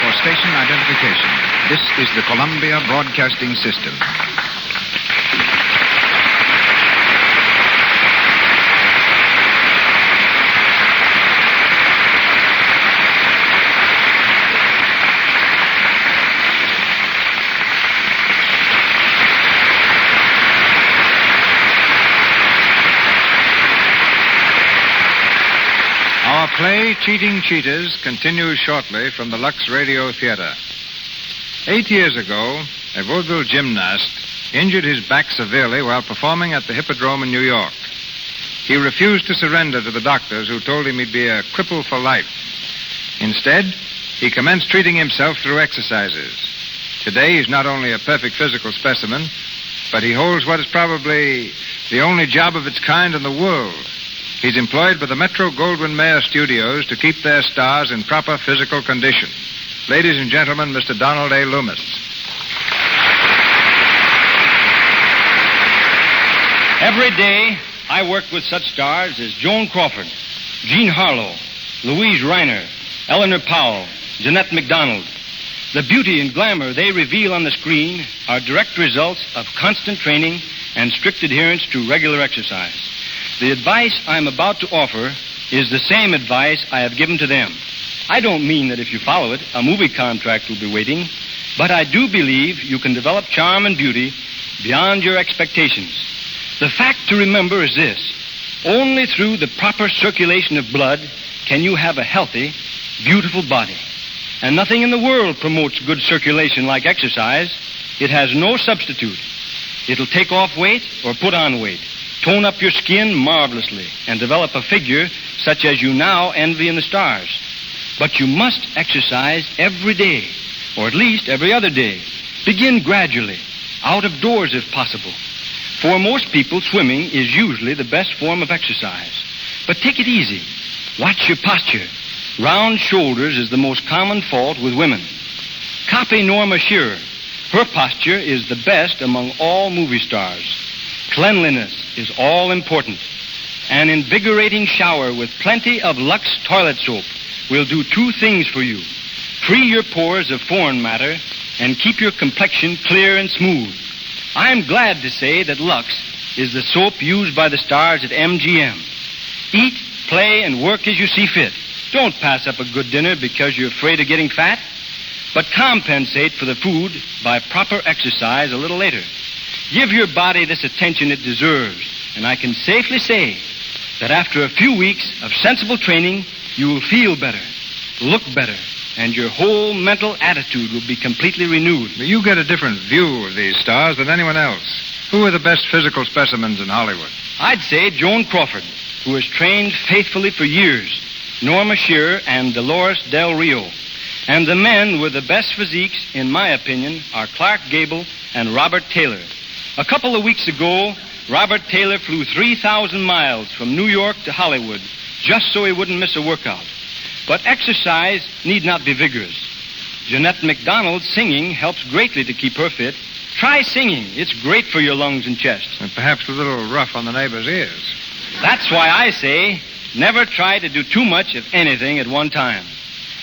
For station identification. This is the Columbia Broadcasting System. Our play, Cheating Cheaters, continues shortly from the Lux Radio Theater. 8 years ago, a vaudeville gymnast injured his back severely while performing at the Hippodrome in New York. He refused to surrender to the doctors who told him he'd be a cripple for life. Instead, he commenced treating himself through exercises. Today, he's not only a perfect physical specimen, but he holds what is probably the only job of its kind in the world. He's employed by the Metro-Goldwyn-Mayer Studios to keep their stars in proper physical condition. Ladies and gentlemen, Mr. Donald A. Loomis. Every day, I worked with such stars as Joan Crawford, Jean Harlow, Louise Reiner, Eleanor Powell, Jeanette MacDonald. The beauty and glamour they reveal on the screen are direct results of constant training and strict adherence to regular exercise. The advice I'm about to offer is the same advice I have given to them. I don't mean that if you follow it, a movie contract will be waiting, but I do believe you can develop charm and beauty beyond your expectations. The fact to remember is this: only through the proper circulation of blood can you have a healthy, beautiful body. And nothing in the world promotes good circulation like exercise. It has no substitute. It'll take off weight or put on weight, tone up your skin marvelously, and develop a figure such as you now envy in the stars. But you must exercise every day, or at least every other day. Begin gradually, out of doors if possible. For most people, swimming is usually the best form of exercise. But take it easy. Watch your posture. Round shoulders is the most common fault with women. Copy Norma Shearer. Her posture is the best among all movie stars. Cleanliness is all important. An invigorating shower with plenty of Lux toilet soap will do 2 things for you: free your pores of foreign matter and keep your complexion clear and smooth. I'm glad to say that Lux is the soap used by the stars at MGM. Eat, play, and work as you see fit. Don't pass up a good dinner because you're afraid of getting fat, but compensate for the food by proper exercise a little later. Give your body this attention it deserves, and I can safely say that after a few weeks of sensible training, you will feel better, look better, and your whole mental attitude will be completely renewed. But you get a different view of these stars than anyone else. Who are the best physical specimens in Hollywood? I'd say Joan Crawford, who has trained faithfully for years, Norma Shearer and Dolores Del Rio. And the men with the best physiques, in my opinion, are Clark Gable and Robert Taylor. A couple of weeks ago, Robert Taylor flew 3,000 miles from New York to Hollywood just so he wouldn't miss a workout. But exercise need not be vigorous. Jeanette MacDonald's singing helps greatly to keep her fit. Try singing. It's great for your lungs and chest. And perhaps a little rough on the neighbors' ears. That's why I say never try to do too much of anything at one time.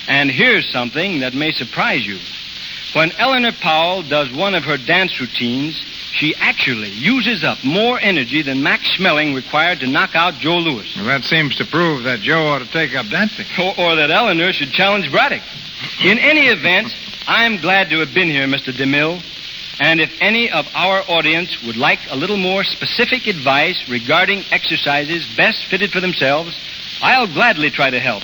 And here's something that may surprise you. When Eleanor Powell does one of her dance routines, she actually uses up more energy than Max Schmeling required to knock out Joe Louis. Well, that seems to prove that Joe ought to take up dancing. Or that Eleanor should challenge Braddock. In any event, I'm glad to have been here, Mr. DeMille. And if any of our audience would like a little more specific advice regarding exercises best fitted for themselves, I'll gladly try to help.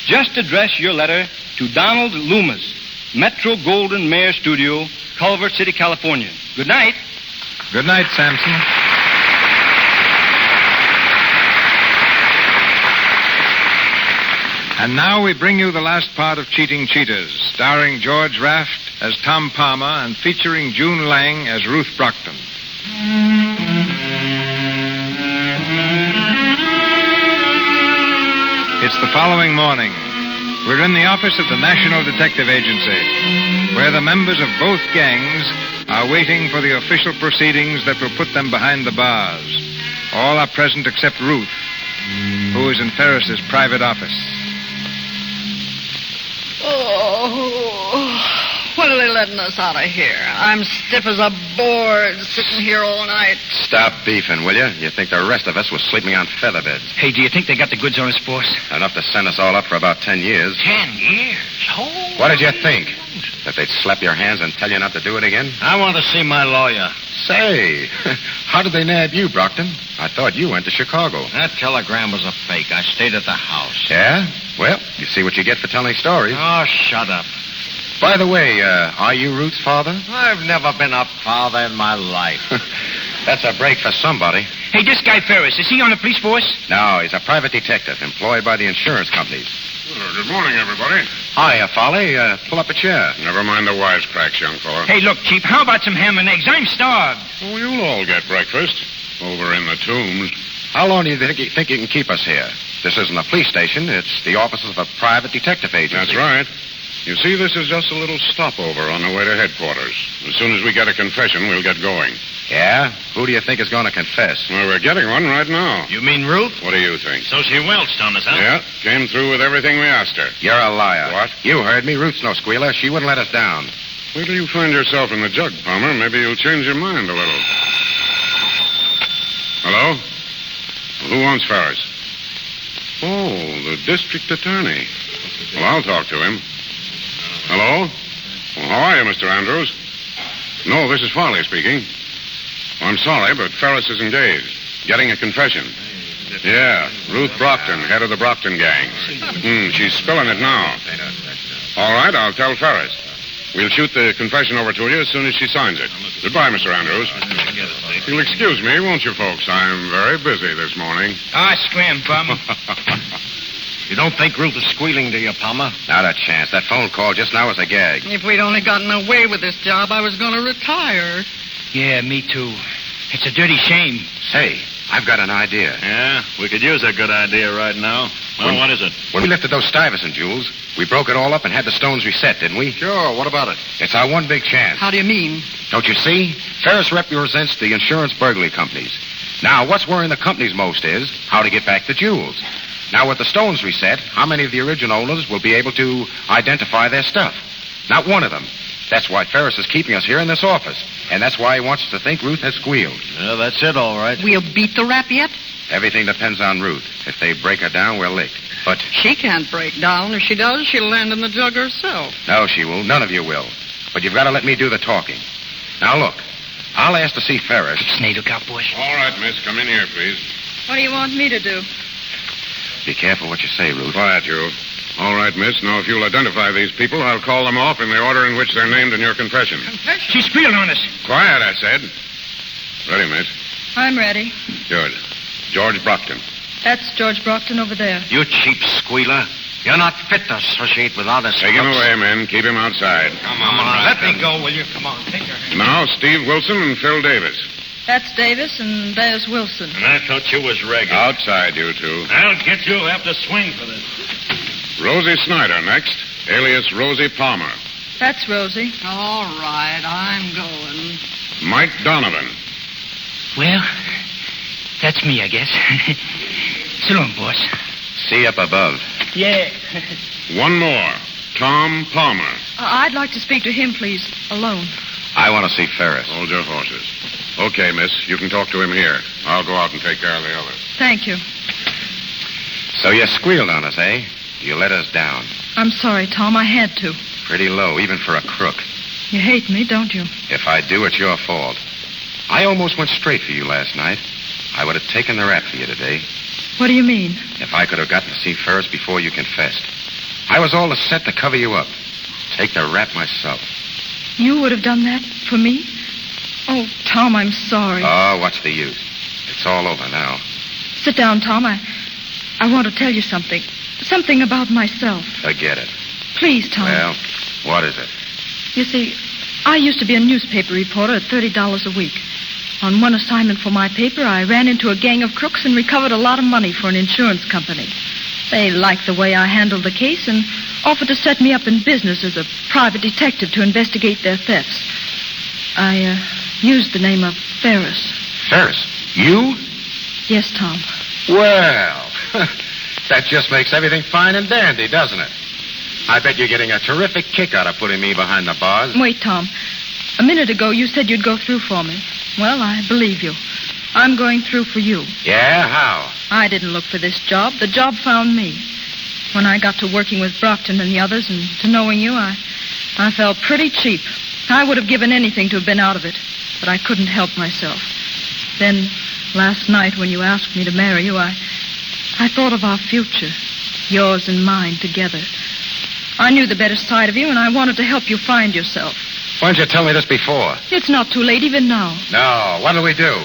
Just address your letter to Donald Loomis, Metro Golden Mayer Studio, Culver City, California. Good night. Good night, Samson. And now we bring you the last part of Cheating Cheaters, starring George Raft as Tom Palmer and featuring June Lang as Ruth Brockton. It's the following morning. We're in the office of the National Detective Agency, where the members of both gangs are waiting for the official proceedings that will put them behind the bars. All are present except Ruth, who is in Ferris's private office. Oh, when are they letting us out of here? I'm stiff as a board sitting here all night. Stop beefing, will you? You think the rest of us was sleeping on feather beds. Hey, do you think they got the goods on us, boss? Enough to send us all up for about 10 years. 10 years? Oh. What did you think? That they'd slap your hands and tell you not to do it again? I want to see my lawyer. Say, how did they nab you, Brockton? I thought you went to Chicago. That telegram was a fake. I stayed at the house. Yeah? Well, you see what you get for telling stories. Oh, shut up. By the way, are you Ruth's father? I've never been a father in my life. That's a break for somebody. Hey, this guy Ferris, is he on the police force? No, he's a private detective employed by the insurance companies. Good morning, everybody. Hiya, Folly. Pull up a chair. Never mind the wisecracks, young fellow. Hey, look, Chief, how about some ham and eggs? I'm starved. Oh, you'll all get breakfast over in the tombs. How long do you think you can keep us here? This isn't a police station. It's the offices of a private detective agency. That's right. You see, this is just a little stopover on the way to headquarters. As soon as we get a confession, we'll get going. Yeah? Who do you think is going to confess? Well, we're getting one right now. You mean Ruth? What do you think? So she welched on us, huh? Yeah, came through with everything we asked her. You're a liar. What? You heard me. Ruth's no squealer. She wouldn't let us down. Wait till you find yourself in the jug, Palmer. Maybe you'll change your mind a little. Hello? Who wants Ferris? Oh, the district attorney. Well, I'll talk to him. Hello? Well, how are you, Mr. Andrews? No, this is Farley speaking. I'm sorry, but Ferris is engaged. Getting a confession. Yeah, Ruth Brockton, head of the Brockton gang. She's spilling it now. All right, I'll tell Ferris. We'll shoot the confession over to you as soon as she signs it. Goodbye, Mr. Andrews. You'll excuse me, won't you, folks? I'm very busy this morning. Scram, Bum. You don't think Ruth is squealing, do you, Palmer? Not a chance. That phone call just now was a gag. If we'd only gotten away with this job, I was going to retire. Yeah, me too. It's a dirty shame. Say, I've got an idea. Yeah, we could use a good idea right now. Well, what is it? When we lifted those Stuyvesant jewels, we broke it all up and had the stones reset, didn't we? Sure, what about it? It's our one big chance. How do you mean? Don't you see? Ferris represents the insurance burglary companies. Now, what's worrying the companies most is how to get back the jewels. Now, with the stones reset, how many of the original owners will be able to identify their stuff? Not one of them. That's why Ferris is keeping us here in this office. And that's why he wants us to think Ruth has squealed. Yeah, that's it, all right. We'll beat the rap yet? Everything depends on Ruth. If they break her down, we're licked. But... She can't break down. If she does, she'll land in the jug herself. No, she won't. None of you will. But you've got to let me do the talking. Now, look. I'll ask to see Ferris. Snake, look out, boys. All right, miss. Come in here, please. What do you want me to do? Be careful what you say, Ruth. Quiet, you. All right, miss. Now, if you'll identify these people, I'll call them off in the order in which they're named in your confession. She squealed on us. Quiet, I said. Ready, miss? I'm ready. Good. George Brockton. That's George Brockton over there. You cheap squealer. You're not fit to associate with honest Take him crooks. away, men. Keep him outside. Come on, let me go, will you? Come on, take your hand. Now, Steve Wilson and Phil Davis. That's Davis, and there's Wilson. And I thought you was regular. Outside, you two. I'll get you have to swing for this. Rosie Snyder next, alias Rosie Palmer. That's Rosie. All right, I'm going. Mike Donovan. Well, that's me, I guess. So long, boss. See up above. Yeah. One more, Tom Palmer. I'd like to speak to him, please, alone. I want to see Ferris. Hold your horses. Okay, miss. You can talk to him here. I'll go out and take care of the others. Thank you. So you squealed on us, eh? You let us down. I'm sorry, Tom. I had to. Pretty low, even for a crook. You hate me, don't you? If I do, it's your fault. I almost went straight for you last night. I would have taken the rap for you today. What do you mean? If I could have gotten to see Ferris before you confessed. I was all set to cover you up. Take the rap myself. You would have done that for me? Oh, Tom, I'm sorry. Oh, what's the use? It's all over now. Sit down, Tom. I want to tell you something. Something about myself. Forget it. Please, Tom. Well, what is it? You see, I used to be a newspaper reporter at $30 a week. On one assignment for my paper, I ran into a gang of crooks and recovered a lot of money for an insurance company. They liked the way I handled the case and offered to set me up in business as a private detective to investigate their thefts. I used the name of Ferris. Ferris? You? Yes, Tom. Well, that just makes everything fine and dandy, doesn't it? I bet you're getting a terrific kick out of putting me behind the bars. Wait, Tom. A minute ago, you said you'd go through for me. Well, I believe you. I'm going through for you. Yeah? How? I didn't look for this job. The job found me. When I got to working with Brockton and the others and to knowing you, I felt pretty cheap. I would have given anything to have been out of it, but I couldn't help myself. Then, last night when you asked me to marry you, I thought of our future, yours and mine together. I knew the better side of you, and I wanted to help you find yourself. Why didn't you tell me this before? It's not too late even now. No. What'll we do?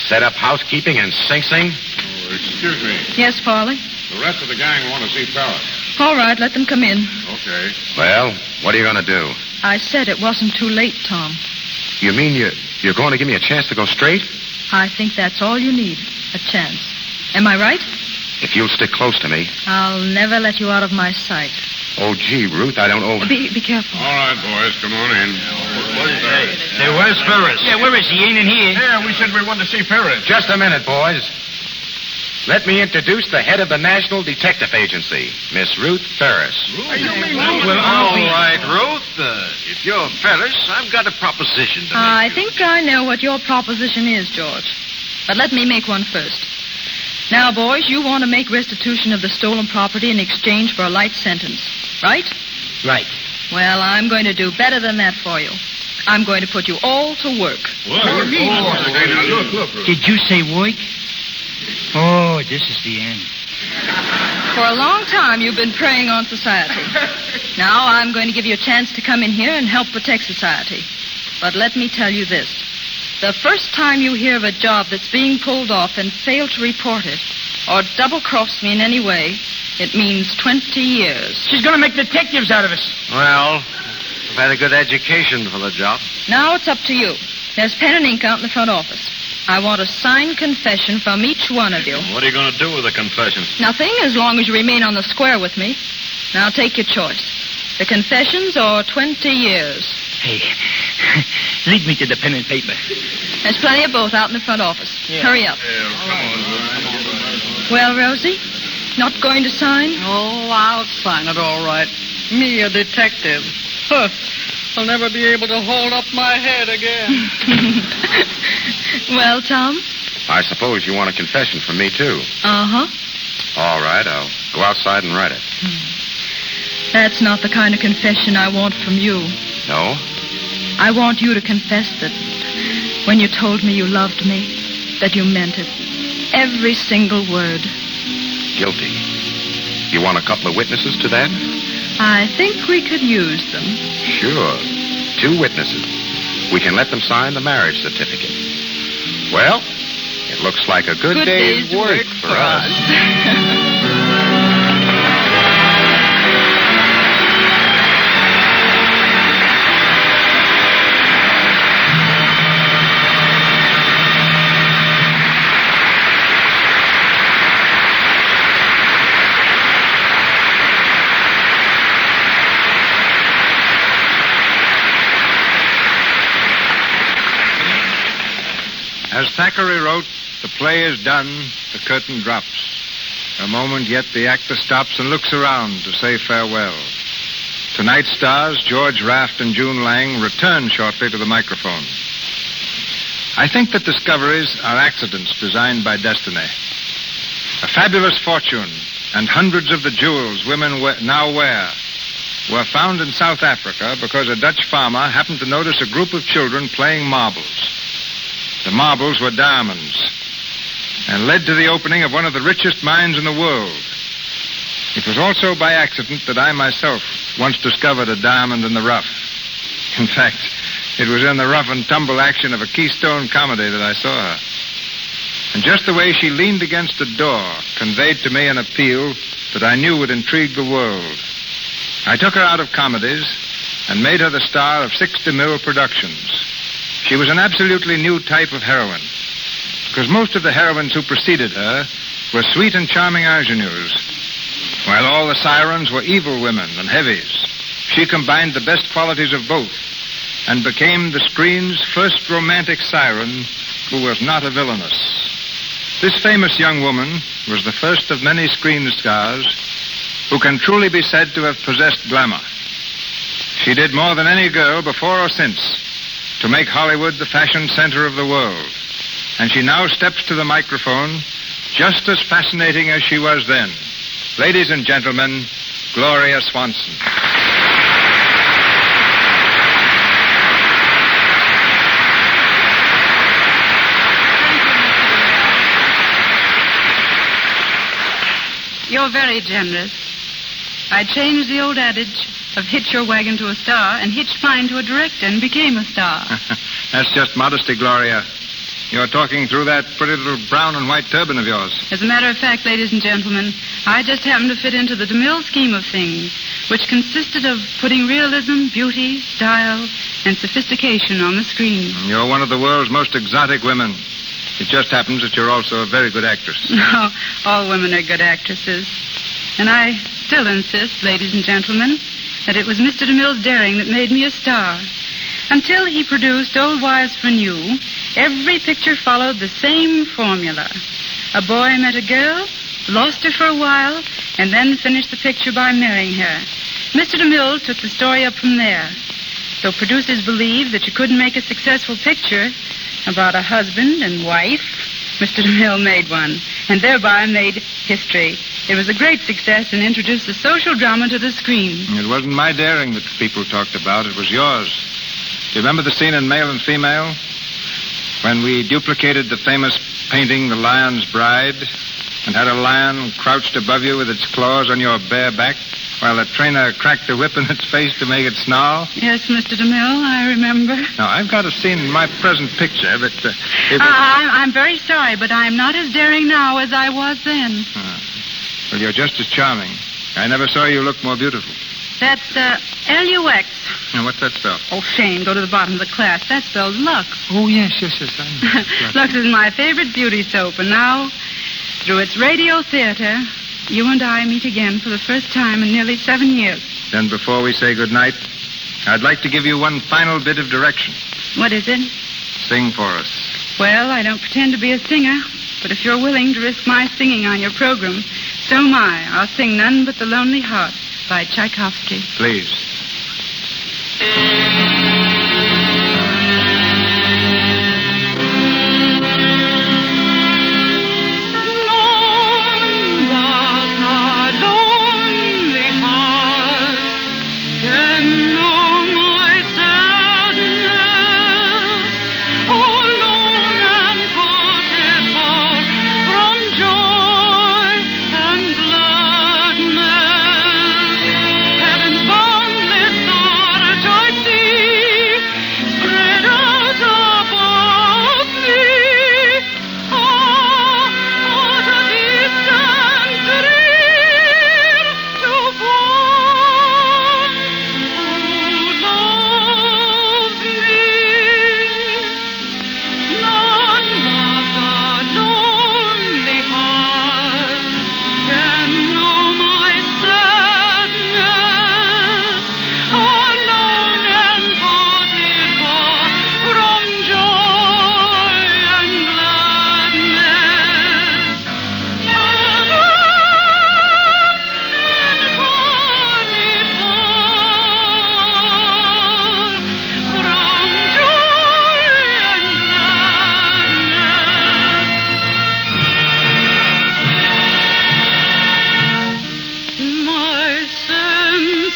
Set up housekeeping and Sing? Oh, excuse me. Yes, Farley? The rest of the gang want to see Ferris. All right, let them come in. Okay. Well, what are you going to do? I said it wasn't too late, Tom. You mean you're going to give me a chance to go straight? I think that's all you need, a chance. Am I right? If you'll stick close to me. I'll never let you out of my sight. Oh, gee, Ruth, I don't know. Be careful. All right, boys, come on in. Hey, where's Ferris? Yeah, where is he? Ain't in here. Yeah, we said we wanted to see Ferris. Just a minute, boys. Let me introduce the head of the National Detective Agency, Miss Ruth Ferris. Well, all right, Ruth. If you're Ferris, I've got a proposition to make. I think I know what your proposition is, George. But let me make one first. Now, boys, you want to make restitution of the stolen property in exchange for a light sentence, right? Right. Well, I'm going to do better than that for you. I'm going to put you all to work. Look. Did you say work? Oh, this is the end. For a long time, you've been preying on society. Now I'm going to give you a chance to come in here and help protect society. But let me tell you this. The first time you hear of a job that's being pulled off and fail to report it, or double-cross me in any way, it means 20 years. She's going to make detectives out of us. Well, I've had a good education for the job. Now it's up to you. There's pen and ink out in the front office. I want a signed confession from each one of you. What are you going to do with the confession? Nothing, as long as you remain on the square with me. Now take your choice. The confessions or 20 years. Hey, lead me to the pen and paper. There's plenty of both out in the front office. Yeah. Hurry up. Well, Rosie, not going to sign? Oh, I'll sign it all right. Me, a detective. Huh. I'll never be able to hold up my head again. Well, Tom? I suppose you want a confession from me, too. Uh-huh. All right, Go outside and write it. That's not the kind of confession I want from you. No? I want you to confess that when you told me you loved me, that you meant it. Every single word. Guilty. You want a couple of witnesses to that? I think we could use them. Sure. 2 witnesses. We can let them sign the marriage certificate. Well, it looks like a good day's work for us. As Thackeray wrote, the play is done, the curtain drops. A moment yet the actor stops and looks around to say farewell. Tonight's stars, George Raft and June Lang, return shortly to the microphone. I think that discoveries are accidents designed by destiny. A fabulous fortune and hundreds of the jewels women now wear were found in South Africa because a Dutch farmer happened to notice a group of children playing marbles. The marbles were diamonds and led to the opening of one of the richest mines in the world. It was also by accident that I myself once discovered a diamond in the rough. In fact, it was in the rough and tumble action of a Keystone comedy that I saw her. And just the way she leaned against a door conveyed to me an appeal that I knew would intrigue the world. I took her out of comedies and made her the star of 6 DeMille productions. She was an absolutely new type of heroine, because most of the heroines who preceded her were sweet and charming ingenues, while all the sirens were evil women and heavies. She combined the best qualities of both and became the screen's first romantic siren who was not a villainess. This famous young woman was the first of many screen stars who can truly be said to have possessed glamour. She did more than any girl before or since to make Hollywood the fashion center of the world. And she now steps to the microphone just as fascinating as she was then. Ladies and gentlemen, Gloria Swanson. You're very generous. I changed the old adage of hitch your wagon to a star and hitched mine to a director and became a star. That's just modesty, Gloria. You're talking through that pretty little brown and white turban of yours. As a matter of fact, ladies and gentlemen, I just happened to fit into the DeMille scheme of things, which consisted of putting realism, beauty, style, and sophistication on the screen. You're one of the world's most exotic women. It just happens that you're also a very good actress. No, all women are good actresses. And I still insist, ladies and gentlemen, that it was Mr. DeMille's daring that made me a star. Until he produced Old Wives for New, every picture followed the same formula. A boy met a girl, lost her for a while, and then finished the picture by marrying her. Mr. DeMille took the story up from there. Though producers believed that you couldn't make a successful picture about a husband and wife, Mr. DeMille made one, and thereby made history. It was a great success and introduced the social drama to the screen. It wasn't my daring that people talked about. It was yours. Do you remember the scene in Male and Female? When we duplicated the famous painting, The Lion's Bride, and had a lion crouched above you with its claws on your bare back, while a trainer cracked a whip in its face to make it snarl? Yes, Mr. DeMille, I remember. Now, I've got a scene in my present picture that... I'm very sorry, but I'm not as daring now as I was then. Well, you're just as charming. I never saw you look more beautiful. That's L-U-X. Now, what's that spell? Oh, shame. Go to the bottom of the class. That spells Lux. Oh, yes. I know. Lux is my favorite beauty soap, and now, through its radio theater, you and I meet again for the first time in nearly 7 years. Then before we say goodnight, I'd like to give you one final bit of direction. What is it? Sing for us. Well, I don't pretend to be a singer, but if you're willing to risk my singing on your program, so am I. I'll sing None But the Lonely Heart by Tchaikovsky. Please. None but the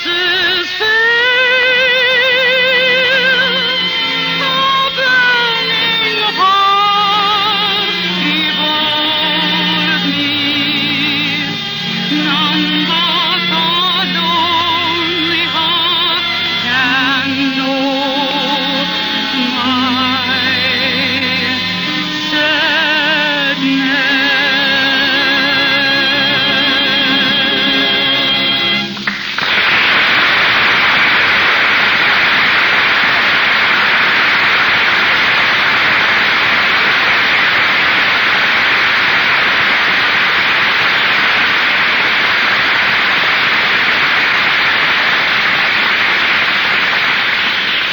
senses fail. A burning heart devours me. None but the lonely heart can know my sadness.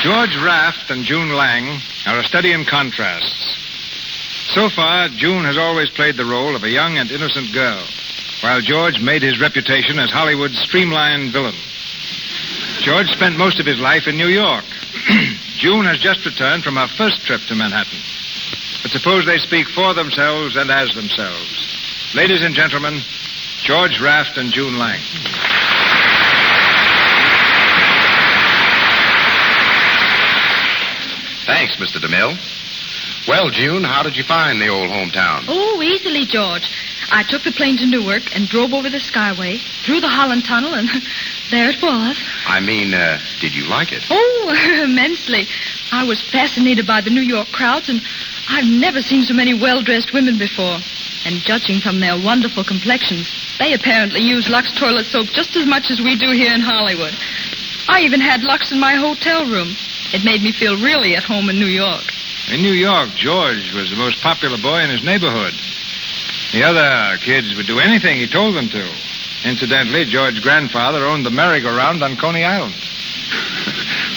George Raft and June Lang are a study in contrasts. So far, June has always played the role of a young and innocent girl, while George made his reputation as Hollywood's streamlined villain. George spent most of his life in New York. June has just returned from her first trip to Manhattan. But suppose they speak for themselves and as themselves. Ladies and gentlemen, George Raft and June Lang. Thanks, Mr. DeMille. Well, June, how did you find the old hometown? Oh, easily, George. I took the plane to Newark and drove over the Skyway, through the Holland Tunnel, and there it was. I mean, did you like it? Oh, immensely. I was fascinated by the New York crowds, and I've never seen so many well-dressed women before. And judging from their wonderful complexions, they apparently use Lux toilet soap just as much as we do here in Hollywood. I even had Lux in my hotel room. It made me feel really at home in New York. In New York, George was the most popular boy in his neighborhood. The other kids would do anything he told them to. Incidentally, George's grandfather owned the merry-go-round on Coney Island.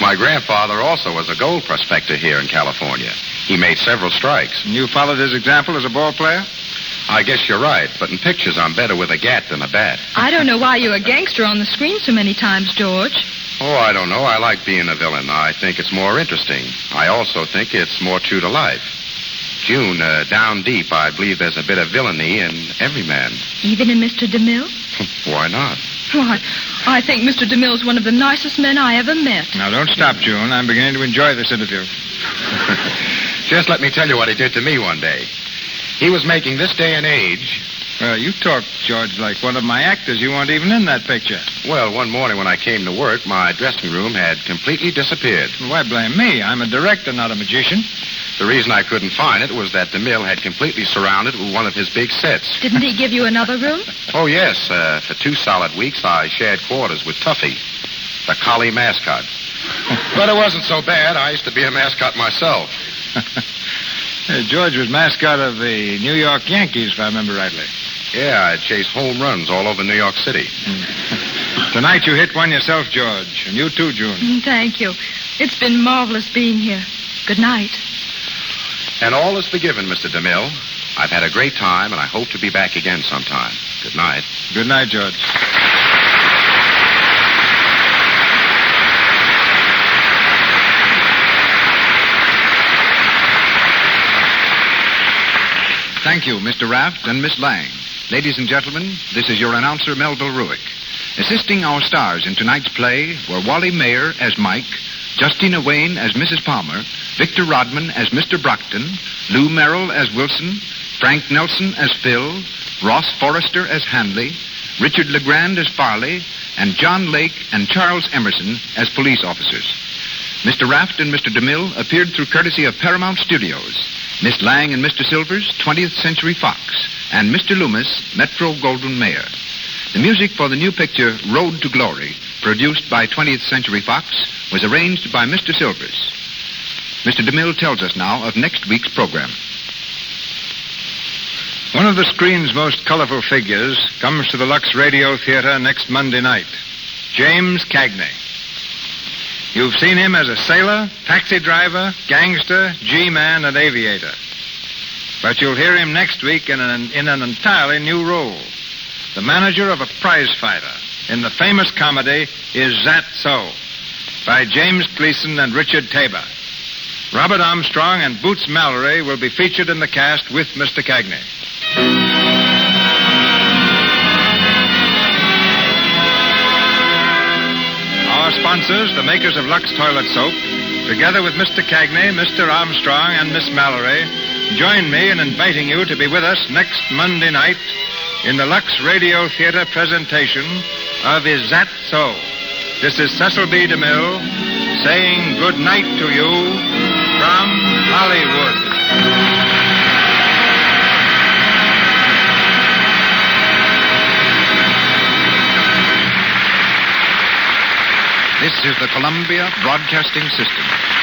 My grandfather also was a gold prospector here in California. He made several strikes. And you followed his example as a ball player? I guess you're right, but in pictures I'm better with a gat than a bat. I don't know why you're a gangster on the screen so many times, George. Oh, I don't know. I like being a villain. I think it's more interesting. I also think it's more true to life. June, down deep, I believe there's a bit of villainy in every man. Even in Mr. DeMille? Why not? Why, I think Mr. DeMille's one of the nicest men I ever met. Now, don't stop, June. I'm beginning to enjoy this interview. Just let me tell you what he did to me one day. He was making This Day and Age. Well, you talk, George, like one of my actors. You weren't even in that picture. Well, one morning when I came to work, my dressing room had completely disappeared. Well, why blame me? I'm a director, not a magician. The reason I couldn't find it was that DeMille had completely surrounded it with one of his big sets. Didn't he give you another room? Oh, yes. For 2 solid weeks, I shared quarters with Tuffy, the collie mascot. But it wasn't so bad. I used to be a mascot myself. George was mascot of the New York Yankees, if I remember rightly. Yeah, I chased home runs all over New York City. Tonight you hit one yourself, George. And you too, June. Thank you. It's been marvelous being here. Good night. And all is forgiven, Mr. DeMille. I've had a great time, and I hope to be back again sometime. Good night. Good night, George. Thank you, Mr. Raft and Miss Lang. Ladies and gentlemen, this is your announcer, Melville Ruick. Assisting our stars in tonight's play were Wally Mayer as Mike, Justina Wayne as Mrs. Palmer, Victor Rodman as Mr. Brockton, Lou Merrill as Wilson, Frank Nelson as Phil, Ross Forrester as Hanley, Richard LeGrand as Farley, and John Lake and Charles Emerson as police officers. Mr. Raft and Mr. DeMille appeared through courtesy of Paramount Studios. Miss Lang and Mr. Silvers, 20th Century Fox, and Mr. Loomis, Metro Goldwyn Mayer. The music for the new picture, Road to Glory, produced by 20th Century Fox, was arranged by Mr. Silvers. Mr. DeMille tells us now of next week's program. One of the screen's most colorful figures comes to the Lux Radio Theater next Monday night, James Cagney. You've seen him as a sailor, taxi driver, gangster, G-man, and aviator. But you'll hear him next week in an entirely new role. The manager of a prize fighter in the famous comedy Is That So? By James Gleason and Richard Tabor. Robert Armstrong and Boots Mallory will be featured in the cast with Mr. Cagney. sponsors, the makers of Lux Toilet Soap, together with Mr. Cagney, Mr. Armstrong, and Miss Mallory, join me in inviting you to be with us next Monday night in the Lux Radio Theater presentation of Is That So? This is Cecil B. DeMille saying good night to you from Hollywood. This is the Columbia Broadcasting System.